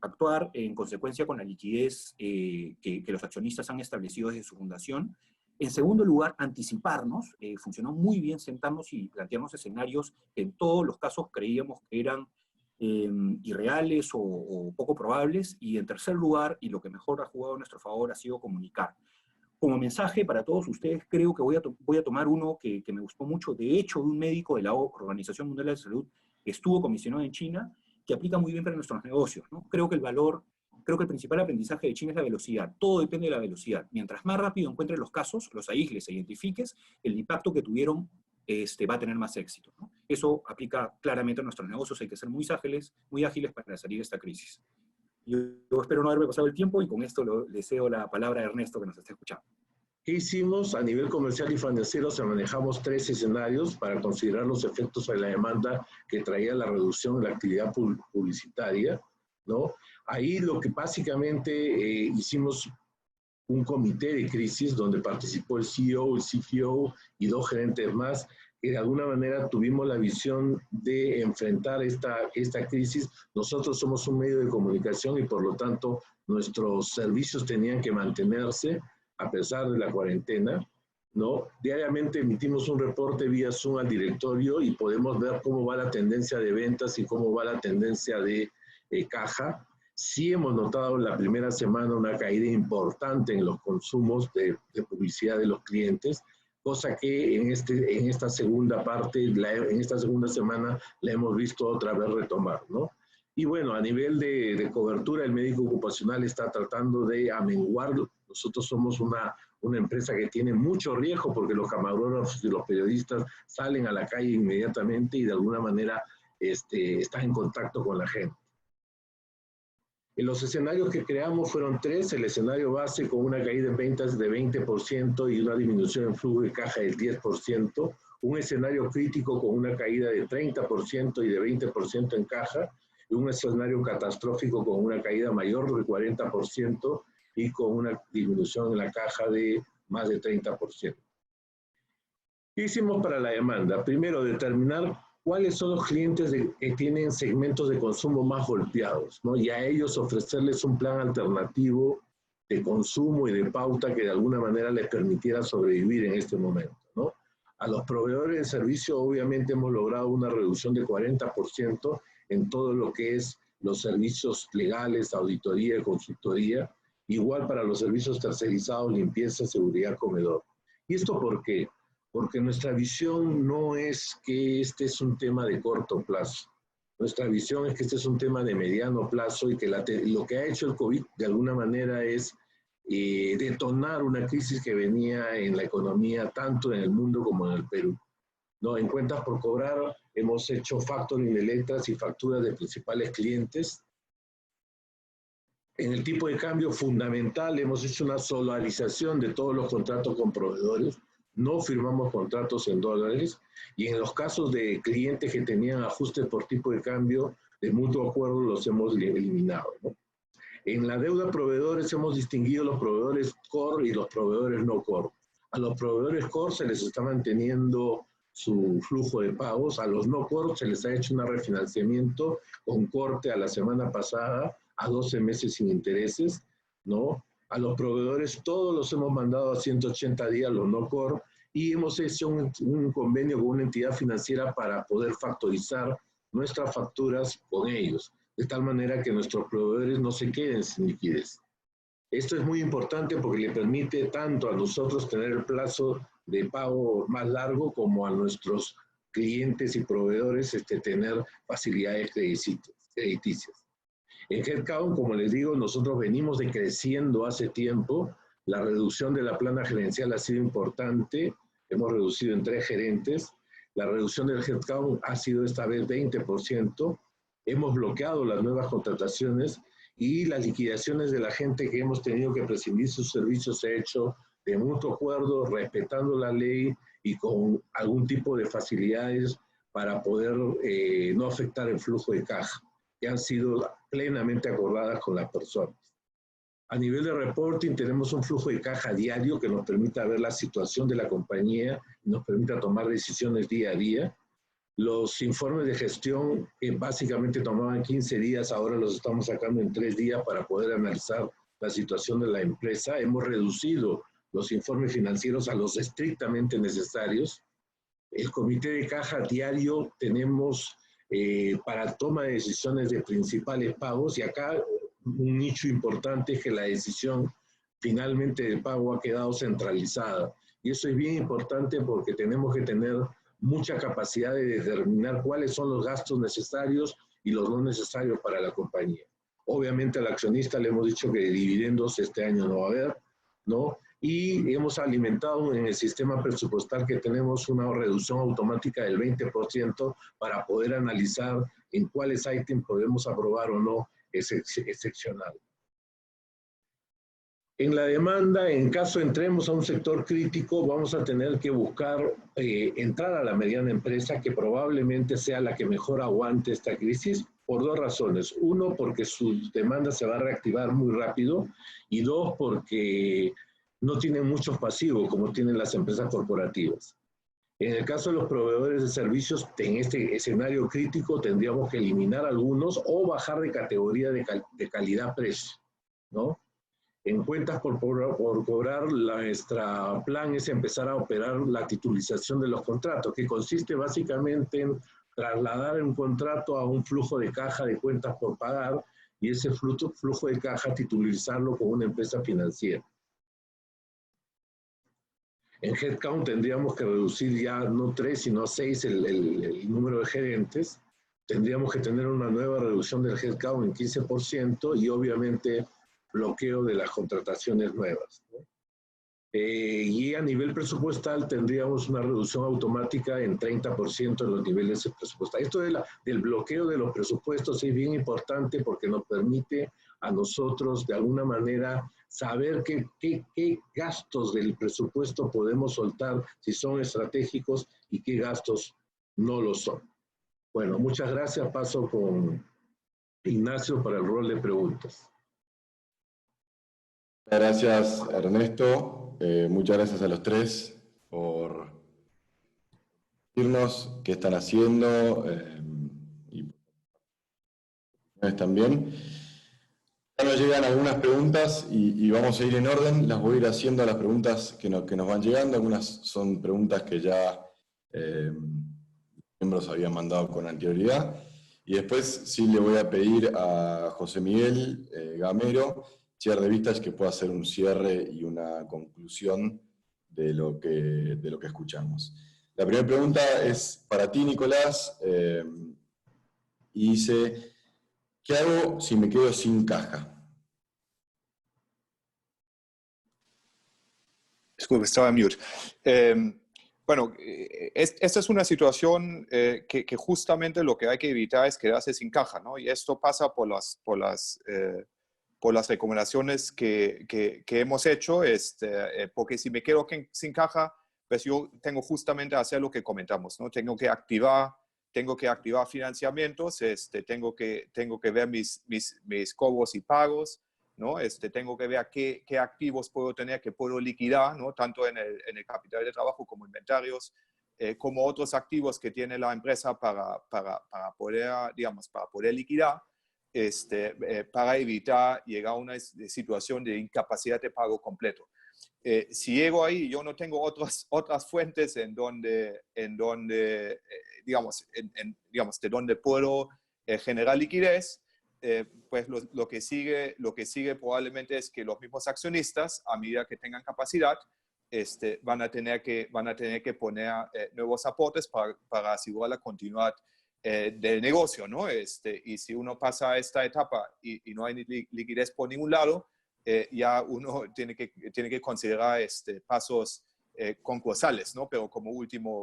actuar en consecuencia con la liquidez que los accionistas han establecido desde su fundación. En segundo lugar, anticiparnos. Funcionó muy bien sentarnos y plantearnos escenarios que en todos los casos creíamos que eran irreales o poco probables. Y en tercer lugar, y lo que mejor ha jugado a nuestro favor, ha sido comunicar. Como mensaje para todos ustedes, creo que voy a tomar uno que me gustó mucho, de hecho, de un médico de la Organización Mundial de la Salud que estuvo comisionado en China, que aplica muy bien para nuestros negocios, ¿no? Creo que el principal aprendizaje de China es la velocidad. Todo depende de la velocidad. Mientras más rápido encuentres los casos, los aísles e identifiques, el impacto que tuvieron va a tener más éxito, ¿no? Eso aplica claramente a nuestros negocios. Hay que ser muy ágiles para salir de esta crisis. Yo espero no haberme pasado el tiempo, y con esto le cedo la palabra a Ernesto, que nos está escuchando. ¿Qué hicimos? A nivel comercial y financiero manejamos 3 escenarios para considerar los efectos de la demanda que traía la reducción de la actividad publicitaria, ¿no? Ahí lo que básicamente hicimos un comité de crisis donde participó el CEO, el CFO y 2 gerentes más, que de alguna manera tuvimos la visión de enfrentar esta crisis. Nosotros somos un medio de comunicación y por lo tanto nuestros servicios tenían que mantenerse a pesar de la cuarentena, ¿no? Diariamente emitimos un reporte vía Zoom al directorio y podemos ver cómo va la tendencia de ventas y cómo va la tendencia de caja. Sí hemos notado en la primera semana una caída importante en los consumos de publicidad de los clientes, cosa que en esta segunda parte, en esta segunda semana, la hemos visto otra vez retomar, ¿no? Y bueno, a nivel de cobertura, el médico ocupacional está tratando de amenguarlo. Nosotros somos una empresa que tiene mucho riesgo porque los camarógrafos y los periodistas salen a la calle inmediatamente y de alguna manera están en contacto con la gente. En los escenarios que creamos fueron 3, el escenario base con una caída en ventas de 20% y una disminución en flujo de caja del 10%, un escenario crítico con una caída de 30% y de 20% en caja, y un escenario catastrófico con una caída mayor del 40% y con una disminución en la caja de más de 30%. ¿Qué hicimos para la demanda? Primero, determinar cuáles son los clientes que tienen segmentos de consumo más golpeados, ¿no? Y a ellos ofrecerles un plan alternativo de consumo y de pauta que de alguna manera les permitiera sobrevivir en este momento, ¿no? A los proveedores de servicio obviamente hemos logrado una reducción de 40% en todo lo que es los servicios legales, auditoría y consultoría, igual para los servicios tercerizados, limpieza, seguridad, comedor. ¿Y esto por qué? Porque nuestra visión no es que este es un tema de corto plazo. Nuestra visión es que este es un tema de mediano plazo y que lo que ha hecho el COVID de alguna manera es detonar una crisis que venía en la economía tanto en el mundo como en el Perú, ¿no? En cuentas por cobrar hemos hecho factoring de letras y facturas de principales clientes. En el tipo de cambio fundamental hemos hecho una solarización de todos los contratos con proveedores. No firmamos contratos en dólares y en los casos de clientes que tenían ajustes por tipo de cambio de mutuo acuerdo los hemos eliminado, ¿no? En la deuda proveedores hemos distinguido los proveedores core y los proveedores no core. A los proveedores core se les está manteniendo su flujo de pagos, a los no core se les ha hecho un refinanciamiento con corte a la semana pasada a 12 meses sin intereses, ¿no? A los proveedores todos los hemos mandado a 180 días, los no core, y hemos hecho un convenio con una entidad financiera para poder factorizar nuestras facturas con ellos, de tal manera que nuestros proveedores no se queden sin liquidez. Esto es muy importante porque le permite tanto a nosotros tener el plazo de pago más largo como a nuestros clientes y proveedores tener facilidades crediticias. En headcount, como les digo, nosotros venimos decreciendo hace tiempo. La reducción de la plana gerencial ha sido importante. Hemos reducido en 3 gerentes. La reducción del headcount ha sido esta vez 20%. Hemos bloqueado las nuevas contrataciones y las liquidaciones de la gente que hemos tenido que prescindir sus servicios se ha hecho de mutuo acuerdo, respetando la ley y con algún tipo de facilidades para poder no afectar el flujo de caja, que han sido plenamente acordadas con las personas. A nivel de reporting tenemos un flujo de caja diario que nos permite ver la situación de la compañía y nos permite tomar decisiones día a día. Los informes de gestión que básicamente tomaban 15 días, ahora los estamos sacando en 3 días para poder analizar la situación de la empresa. Hemos reducido los informes financieros a los estrictamente necesarios. El comité de caja diario tenemos para toma de decisiones de principales pagos, y acá un nicho importante es que la decisión finalmente de pago ha quedado centralizada. Y eso es bien importante porque tenemos que tener mucha capacidad de determinar cuáles son los gastos necesarios y los no necesarios para la compañía. Obviamente al accionista le hemos dicho que dividendos este año no va a haber, ¿no? Y hemos alimentado en el sistema presupuestal que tenemos una reducción automática del 20% para poder analizar en cuáles ítems podemos aprobar o no excepcional. En la demanda, en caso entremos a un sector crítico, vamos a tener que buscar entrar a la mediana empresa, que probablemente sea la que mejor aguante esta crisis, por 2 razones. 1, porque su demanda se va a reactivar muy rápido, y 2, porque no tienen muchos pasivos como tienen las empresas corporativas. En el caso de los proveedores de servicios, en este escenario crítico tendríamos que eliminar algunos o bajar de categoría de calidad-precio, ¿no? En cuentas por cobrar, nuestro plan es empezar a operar la titulización de los contratos, que consiste básicamente en trasladar un contrato a un flujo de caja de cuentas por pagar, y ese flujo de caja titularizarlo con una empresa financiera. En headcount tendríamos que reducir ya no 3, sino 6 el número de gerentes. Tendríamos que tener una nueva reducción del headcount en 15% y obviamente bloqueo de las contrataciones nuevas, ¿no? Y a nivel presupuestal tendríamos una reducción automática en 30% en los niveles presupuestales. Esto del bloqueo de los presupuestos es bien importante porque nos permite a nosotros de alguna manera saber qué gastos del presupuesto podemos soltar si son estratégicos y qué gastos no lo son. Bueno, muchas gracias. Paso con Ignacio para el rol de preguntas. Gracias, Ernesto. Muchas gracias a los 3 por decirnos qué están haciendo y también. Ya nos llegan algunas preguntas y vamos a ir en orden. Las voy a ir haciendo a las preguntas que nos van llegando. Algunas son preguntas que ya miembros habían mandado con anterioridad. Y después sí le voy a pedir a José Miguel Gamero, chair de Vistage, que pueda hacer un cierre y una conclusión de lo que escuchamos. La primera pregunta es para ti, Nicolás, y dice, ¿qué hago si me quedo sin caja? Disculpe, estaba en mute. Bueno, esta es una situación que justamente lo que hay que evitar es quedarse sin caja, ¿no? Y esto pasa por las recomendaciones que hemos hecho, porque si me quedo sin caja, pues yo tengo justamente que hacer lo que comentamos, ¿no? Tengo que activar financiamientos, tengo que ver mis cobros y pagos, ¿no? Tengo que ver qué activos puedo tener, que puedo liquidar, ¿no? Tanto en el capital de trabajo como inventarios, como otros activos que tiene la empresa para poder, digamos, para poder liquidar, para evitar llegar a una situación de incapacidad de pago completo. Si llego ahí, yo no tengo otras fuentes en donde digamos, de donde puedo generar liquidez, pues lo que sigue probablemente es que los mismos accionistas, a medida que tengan capacidad, van a tener que poner nuevos aportes para asegurar la continuidad del negocio, ¿no? Y si uno pasa esta etapa y no hay liquidez por ningún lado, ya uno tiene que considerar pasos concursales, ¿no? Pero como última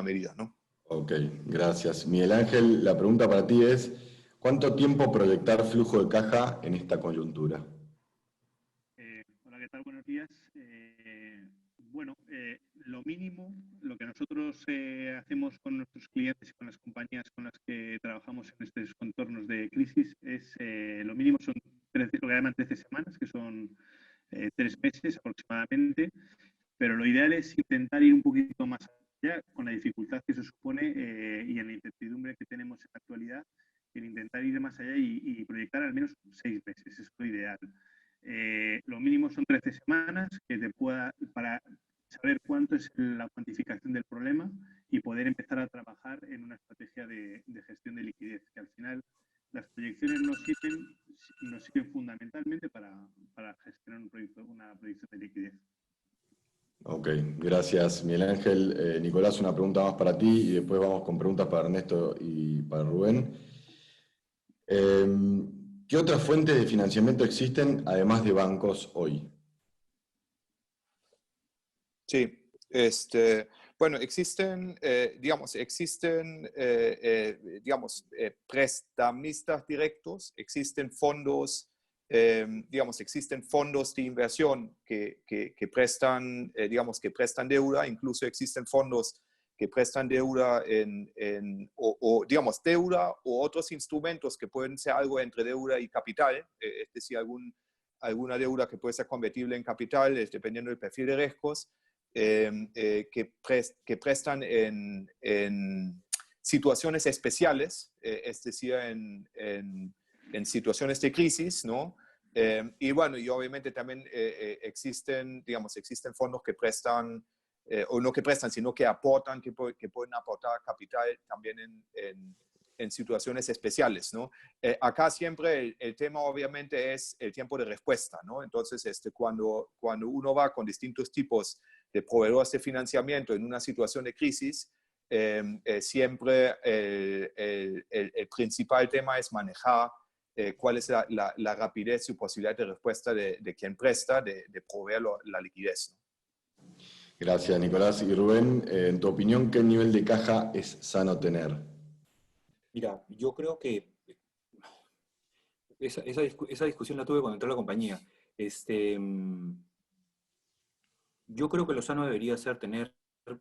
medida, ¿no? Ok, gracias. Miguel Ángel, la pregunta para ti es, ¿cuánto tiempo proyectar flujo de caja en esta coyuntura? Hola, ¿qué tal? Buenos días. Bueno, lo mínimo, lo que nosotros hacemos con nuestros clientes y con las compañías con las que trabajamos en estos contornos de crisis es, lo mínimo son lo que llaman 13 semanas, que son 3 meses aproximadamente, pero lo ideal es intentar ir un poquito más allá con la dificultad que eso supone y en la incertidumbre que tenemos en la actualidad, el intentar ir más allá y proyectar al menos 6 meses, es lo ideal. Lo mínimo son 13 semanas que te pueda, para saber cuánto es la cuantificación del problema y poder empezar a trabajar en una estrategia de gestión de liquidez, que al final las proyecciones nos sirven fundamentalmente para gestionar una proyección de liquidez. Ok, gracias Miguel Ángel. Nicolás, una pregunta más para ti y después vamos con preguntas para Ernesto y para Rubén. ¿Qué otras fuentes de financiamiento existen además de bancos hoy? Sí, bueno, existen prestamistas directos, existen fondos, existen fondos de inversión que prestan, que prestan deuda, incluso existen fondos que prestan deuda deuda o otros instrumentos que pueden ser algo entre deuda y capital, es decir, alguna deuda que puede ser convertible en capital, dependiendo del perfil de riesgos, que prestan en situaciones especiales, es decir, en situaciones de crisis, ¿no? Y bueno, y obviamente también existen fondos que prestan, o no que prestan, sino que aportan, que pueden aportar capital también en situaciones especiales, ¿no? Acá siempre el tema obviamente es el tiempo de respuesta, ¿no? Entonces, cuando uno va con distintos tipos de proveedores de financiamiento en una situación de crisis, siempre el principal tema es manejar cuál es la rapidez y posibilidad de respuesta de quien presta, de proveer la liquidez, ¿no? Gracias Nicolás. Y Rubén, en tu opinión, ¿qué nivel de caja es sano tener? Mira, yo creo que esa discusión la tuve cuando entré a la compañía. Yo creo que lo sano debería ser tener,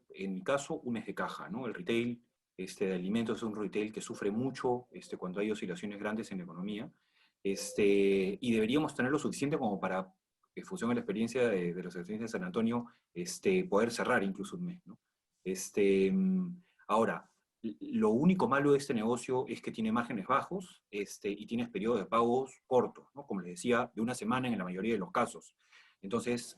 en mi caso, un eje de caja, ¿no? El retail de alimentos es un retail que sufre mucho cuando hay oscilaciones grandes en la economía, y deberíamos tener lo suficiente como para en función de la experiencia de las experiencias de San Antonio, poder cerrar incluso un mes, ¿no? Ahora, lo único malo de este negocio es que tiene márgenes bajos y tienes periodos de pagos cortos, ¿no? Como les decía, de una semana en la mayoría de los casos. Entonces,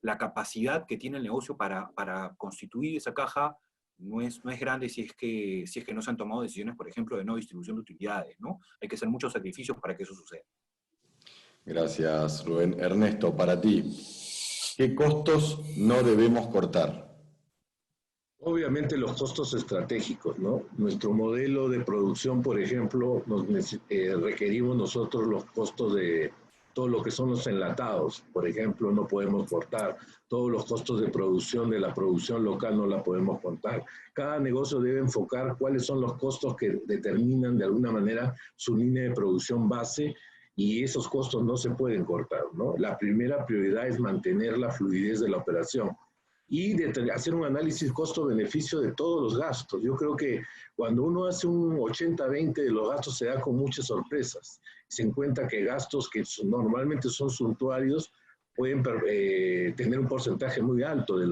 la capacidad que tiene el negocio para constituir esa caja no es grande si es que no se han tomado decisiones, por ejemplo, de no distribución de utilidades, ¿no? Hay que hacer muchos sacrificios para que eso suceda. Gracias, Rubén. Ernesto, para ti, ¿qué costos no debemos cortar? Obviamente los costos estratégicos, ¿no? Nuestro modelo de producción, por ejemplo, requerimos nosotros los costos de todo lo que son los enlatados, por ejemplo, no podemos cortar. Todos los costos de producción de la producción local no la podemos contar. Cada negocio debe enfocar cuáles son los costos que determinan de alguna manera su línea de producción base, y esos costos no se pueden cortar, ¿no? La primera prioridad es mantener la fluidez de la operación y de hacer un análisis costo-beneficio de todos los gastos. Yo creo que cuando uno hace un 80-20 de los gastos se da con muchas sorpresas. Se encuentra que gastos que normalmente son suntuarios pueden tener un porcentaje muy alto de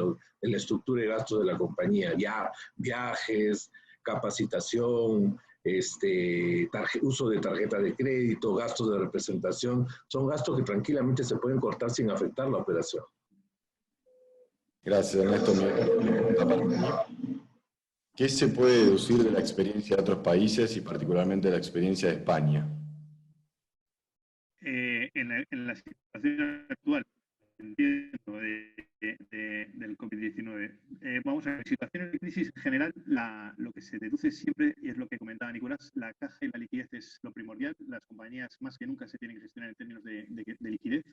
la estructura de gastos de la compañía. Ya viajes, capacitación, uso de tarjeta de crédito, gastos de representación, son gastos que tranquilamente se pueden cortar sin afectar la operación. Gracias, Ernesto. Mi pregunta para ti. ¿Qué se puede deducir de la experiencia de otros países y particularmente de la experiencia de España? En la situación actual, entiendo, del COVID-19. Vamos a ver, en situaciones de crisis en general, lo que se deduce siempre, y es lo que comentaba Nicolás, la caja y la liquidez es lo primordial. Las compañías más que nunca se tienen que gestionar en términos de liquidez.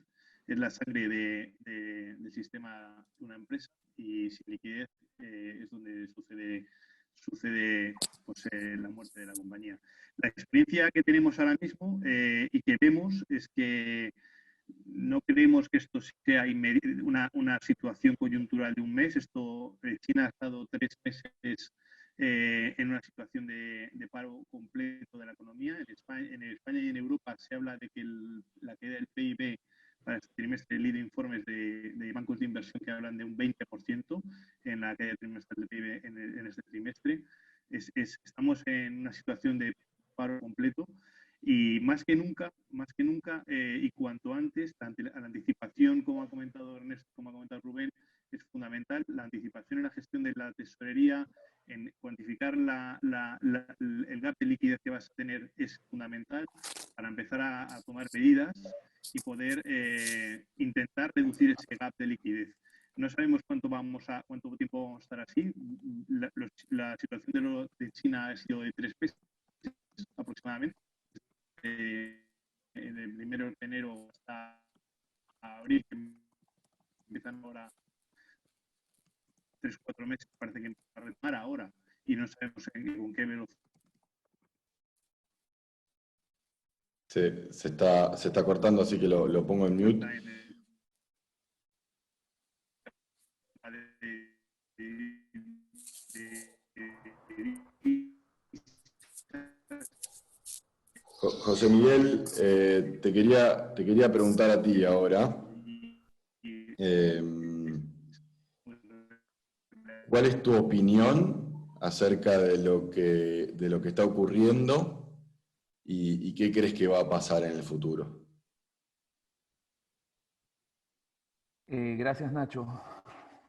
Es la sangre del sistema de una empresa, y sin liquidez es donde sucede pues, la muerte de la compañía. La experiencia que tenemos ahora mismo y que vemos es que no creemos que esto sea una situación coyuntural de un mes. China ha estado 3 meses en una situación de paro completo de la economía. En España y en Europa se habla de que la caída del PIB para este trimestre, he leído informes de bancos de inversión que hablan de un 20% en la caída trimestral del PIB en este trimestre. Estamos en una situación de paro completo. Y más que nunca, y cuanto antes, la anticipación, como ha comentado Ernesto, como ha comentado Rubén, es fundamental. La anticipación en la gestión de la tesorería, en cuantificar el gap de liquidez que vas a tener, es fundamental para empezar a tomar medidas y poder intentar reducir ese gap de liquidez. No sabemos cuánto tiempo vamos a estar así. La situación de China ha sido de 3 meses aproximadamente. En el 1 de enero hasta abril, que empiezan ahora 3 o 4 meses, parece que empieza a retomar ahora, y no sabemos con qué velocidad. Se está cortando, así que lo pongo en mute. José Miguel, te quería preguntar a ti ahora. ¿Cuál es tu opinión acerca de lo que está ocurriendo y qué crees que va a pasar en el futuro? Gracias, Nacho.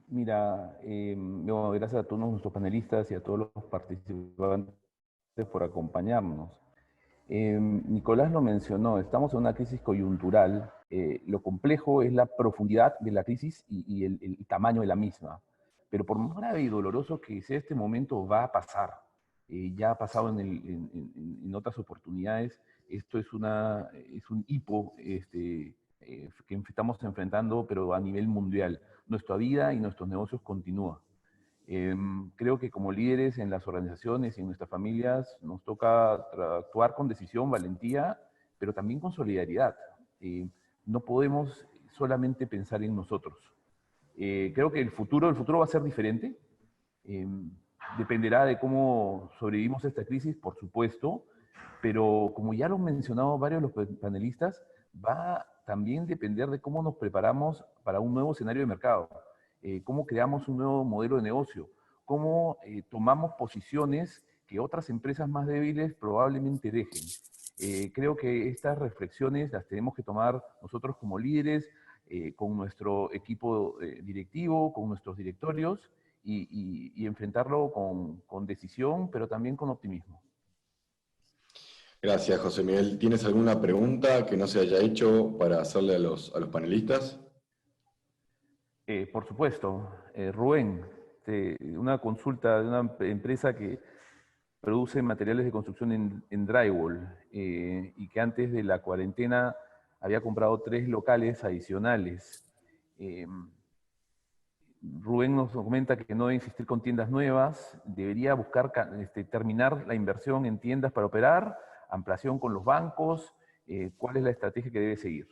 Mira, gracias a todos nuestros panelistas y a todos los participantes por acompañarnos. Nicolás lo mencionó, estamos en una crisis coyuntural. Lo complejo es la profundidad de la crisis y el tamaño de la misma. Pero por más grave y doloroso que sea este momento, va a pasar. Ya ha pasado en otras oportunidades. Esto es un hipo que estamos enfrentando, pero a nivel mundial. Nuestra vida y nuestros negocios continúan. Creo que como líderes en las organizaciones y en nuestras familias nos toca actuar con decisión, valentía, pero también con solidaridad. No podemos solamente pensar en nosotros. Creo que el futuro va a ser diferente. Dependerá de cómo sobrevivimos a esta crisis, por supuesto, pero como ya lo han mencionado varios de los panelistas, va también depender de cómo nos preparamos para un nuevo escenario de mercado, cómo creamos un nuevo modelo de negocio, cómo tomamos posiciones que otras empresas más débiles probablemente dejen. Creo que estas reflexiones las tenemos que tomar nosotros como líderes, con nuestro equipo directivo, con nuestros directorios, y enfrentarlo con decisión, pero también con optimismo. Gracias, José Miguel. ¿Tienes alguna pregunta que no se haya hecho para hacerle a los panelistas? Por supuesto. Rubén, una consulta de una empresa que produce materiales de construcción en drywall, y que antes de la cuarentena había comprado 3 locales adicionales. Rubén nos comenta que no debe insistir con tiendas nuevas, debería buscar terminar la inversión en tiendas para operar, ampliación con los bancos. ¿Cuál es la estrategia que debe seguir?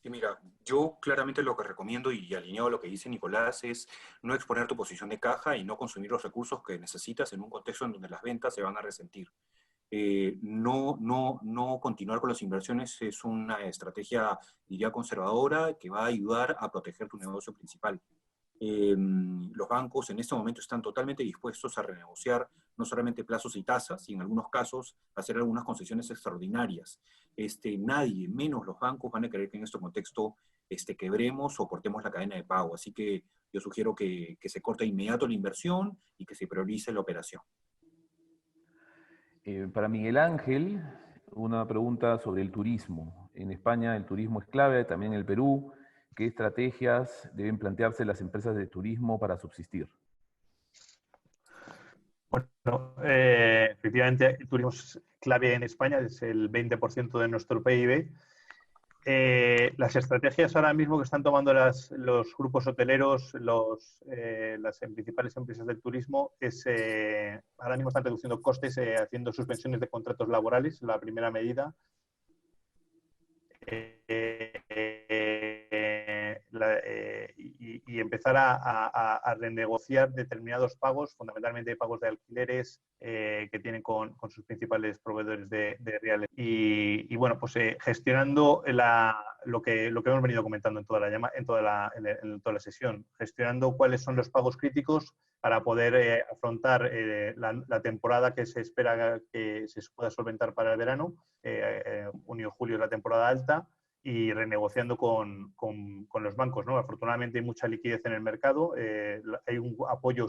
Y mira, yo claramente lo que recomiendo, y alineado a lo que dice Nicolás, es no exponer tu posición de caja y no consumir los recursos que necesitas en un contexto en donde las ventas se van a resentir. No continuar con las inversiones es una estrategia, diría, conservadora, que va a ayudar a proteger tu negocio principal. Los bancos en este momento están totalmente dispuestos a renegociar no solamente plazos y tasas, y en algunos casos hacer algunas concesiones extraordinarias. Nadie, menos los bancos, van a querer que en este contexto quebremos o cortemos la cadena de pago. Así que yo sugiero que se corte de inmediato la inversión y que se priorice la operación. Para Miguel Ángel, una pregunta sobre el turismo. En España el turismo es clave, también en el Perú. ¿Qué estrategias deben plantearse las empresas de turismo para subsistir? Bueno, efectivamente el turismo es clave en España, es el 20% de nuestro PIB. Las estrategias ahora mismo que están tomando los grupos hoteleros, las principales empresas del turismo, ahora mismo están reduciendo costes, haciendo suspensiones de contratos laborales, la primera medida. Y empezar a renegociar determinados pagos, fundamentalmente pagos de alquileres que tienen con sus principales proveedores de reales. Y bueno, pues gestionando lo que hemos venido comentando en toda la sesión, gestionando cuáles son los pagos críticos para poder afrontar la temporada que se espera que se pueda solventar para el verano. Junio, julio es la temporada alta, y renegociando con los bancos, ¿no? Afortunadamente hay mucha liquidez en el mercado, hay un apoyo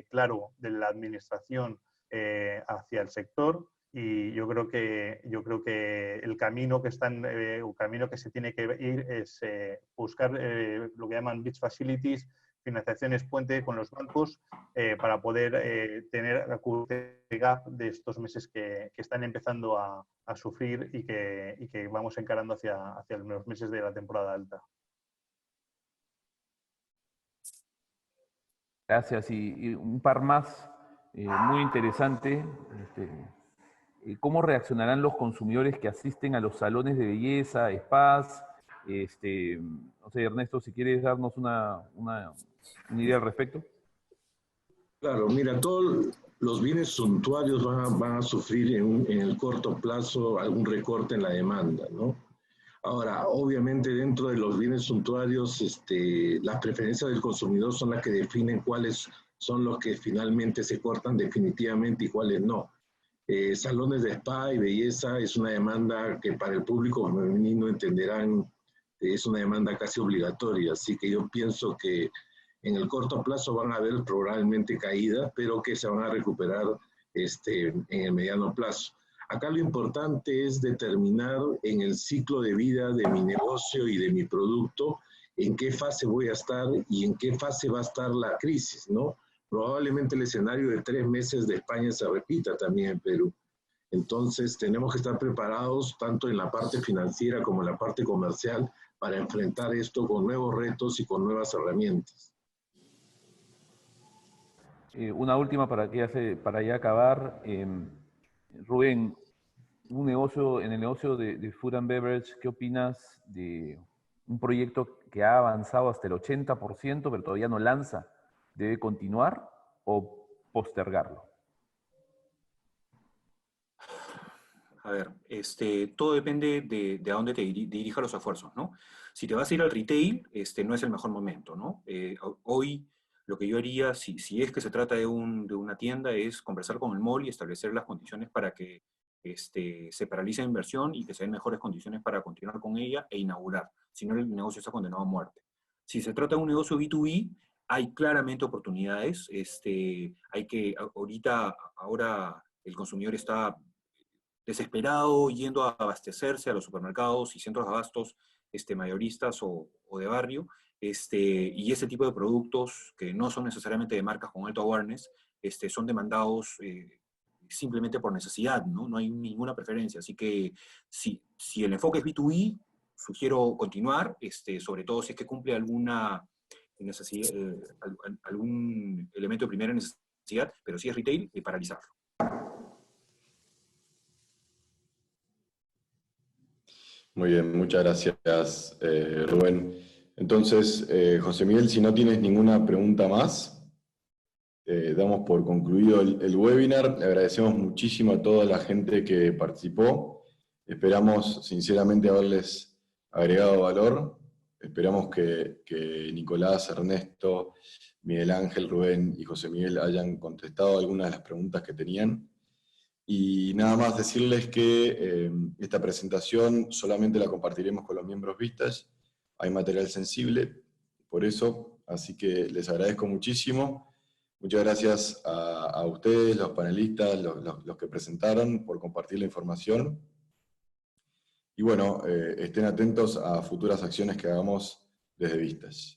claro de la administración hacia el sector, y yo creo que el camino que se tiene que ir es buscar lo que llaman bridge facilities, financiaciones puente con los bancos, para poder tener el gap de estos meses que están empezando a sufrir y que vamos encarando hacia los meses de la temporada alta. Gracias. Y un par más, muy interesante. ¿Cómo reaccionarán los consumidores que asisten a los salones de belleza, spas? No sé, Ernesto, si quieres darnos una idea al respecto. Claro, mira, todos los bienes suntuarios van a sufrir en el corto plazo algún recorte en la demanda, ¿no? Ahora, obviamente dentro de los bienes suntuarios, las preferencias del consumidor son las que definen cuáles son los que finalmente se cortan definitivamente y cuáles no. Salones de spa y belleza es una demanda que para el público femenino entenderán, es una demanda casi obligatoria, así que yo pienso que en el corto plazo van a haber probablemente caídas, pero que se van a recuperar en el mediano plazo. Acá lo importante es determinar en el ciclo de vida de mi negocio y de mi producto en qué fase voy a estar y en qué fase va a estar la crisis, ¿no? Probablemente el escenario de 3 meses de España se repita también en Perú. Entonces tenemos que estar preparados tanto en la parte financiera como en la parte comercial para enfrentar esto con nuevos retos y con nuevas herramientas. Una última para ya acabar. Rubén, en el negocio de Food and Beverage, ¿qué opinas de un proyecto que ha avanzado hasta el 80%, pero todavía no lanza? ¿Debe continuar o postergarlo? A ver, todo depende de a dónde te dirijas los esfuerzos, ¿no? Si te vas a ir al retail, no es el mejor momento, ¿no? Hoy lo que yo haría, si es que se trata de una tienda, es conversar con el mall y establecer las condiciones para que se paralice la inversión y que se den mejores condiciones para continuar con ella e inaugurar. Si no, el negocio está condenado a muerte. Si se trata de un negocio B2B, hay claramente oportunidades. Ahora el consumidor está desesperado yendo a abastecerse a los supermercados y centros de abastos mayoristas o de barrio, y ese tipo de productos que no son necesariamente de marcas con alto awareness, son demandados simplemente por necesidad, ¿no? No hay ninguna preferencia. Así que si el enfoque es B2B, sugiero continuar, sobre todo si es que cumple alguna necesidad, algún elemento de primera necesidad, pero si es retail, paralizarlo. Muy bien, muchas gracias, Rubén. Entonces, José Miguel, si no tienes ninguna pregunta más, damos por concluido el webinar. Le agradecemos muchísimo a toda la gente que participó. Esperamos sinceramente haberles agregado valor. Esperamos que Nicolás, Ernesto, Miguel Ángel, Rubén y José Miguel hayan contestado algunas de las preguntas que tenían. Y nada más decirles que esta presentación solamente la compartiremos con los miembros Vistage. Hay material sensible, por eso, así que les agradezco muchísimo. Muchas gracias a ustedes, los panelistas, los que presentaron, por compartir la información. Y bueno, estén atentos a futuras acciones que hagamos desde Vistage.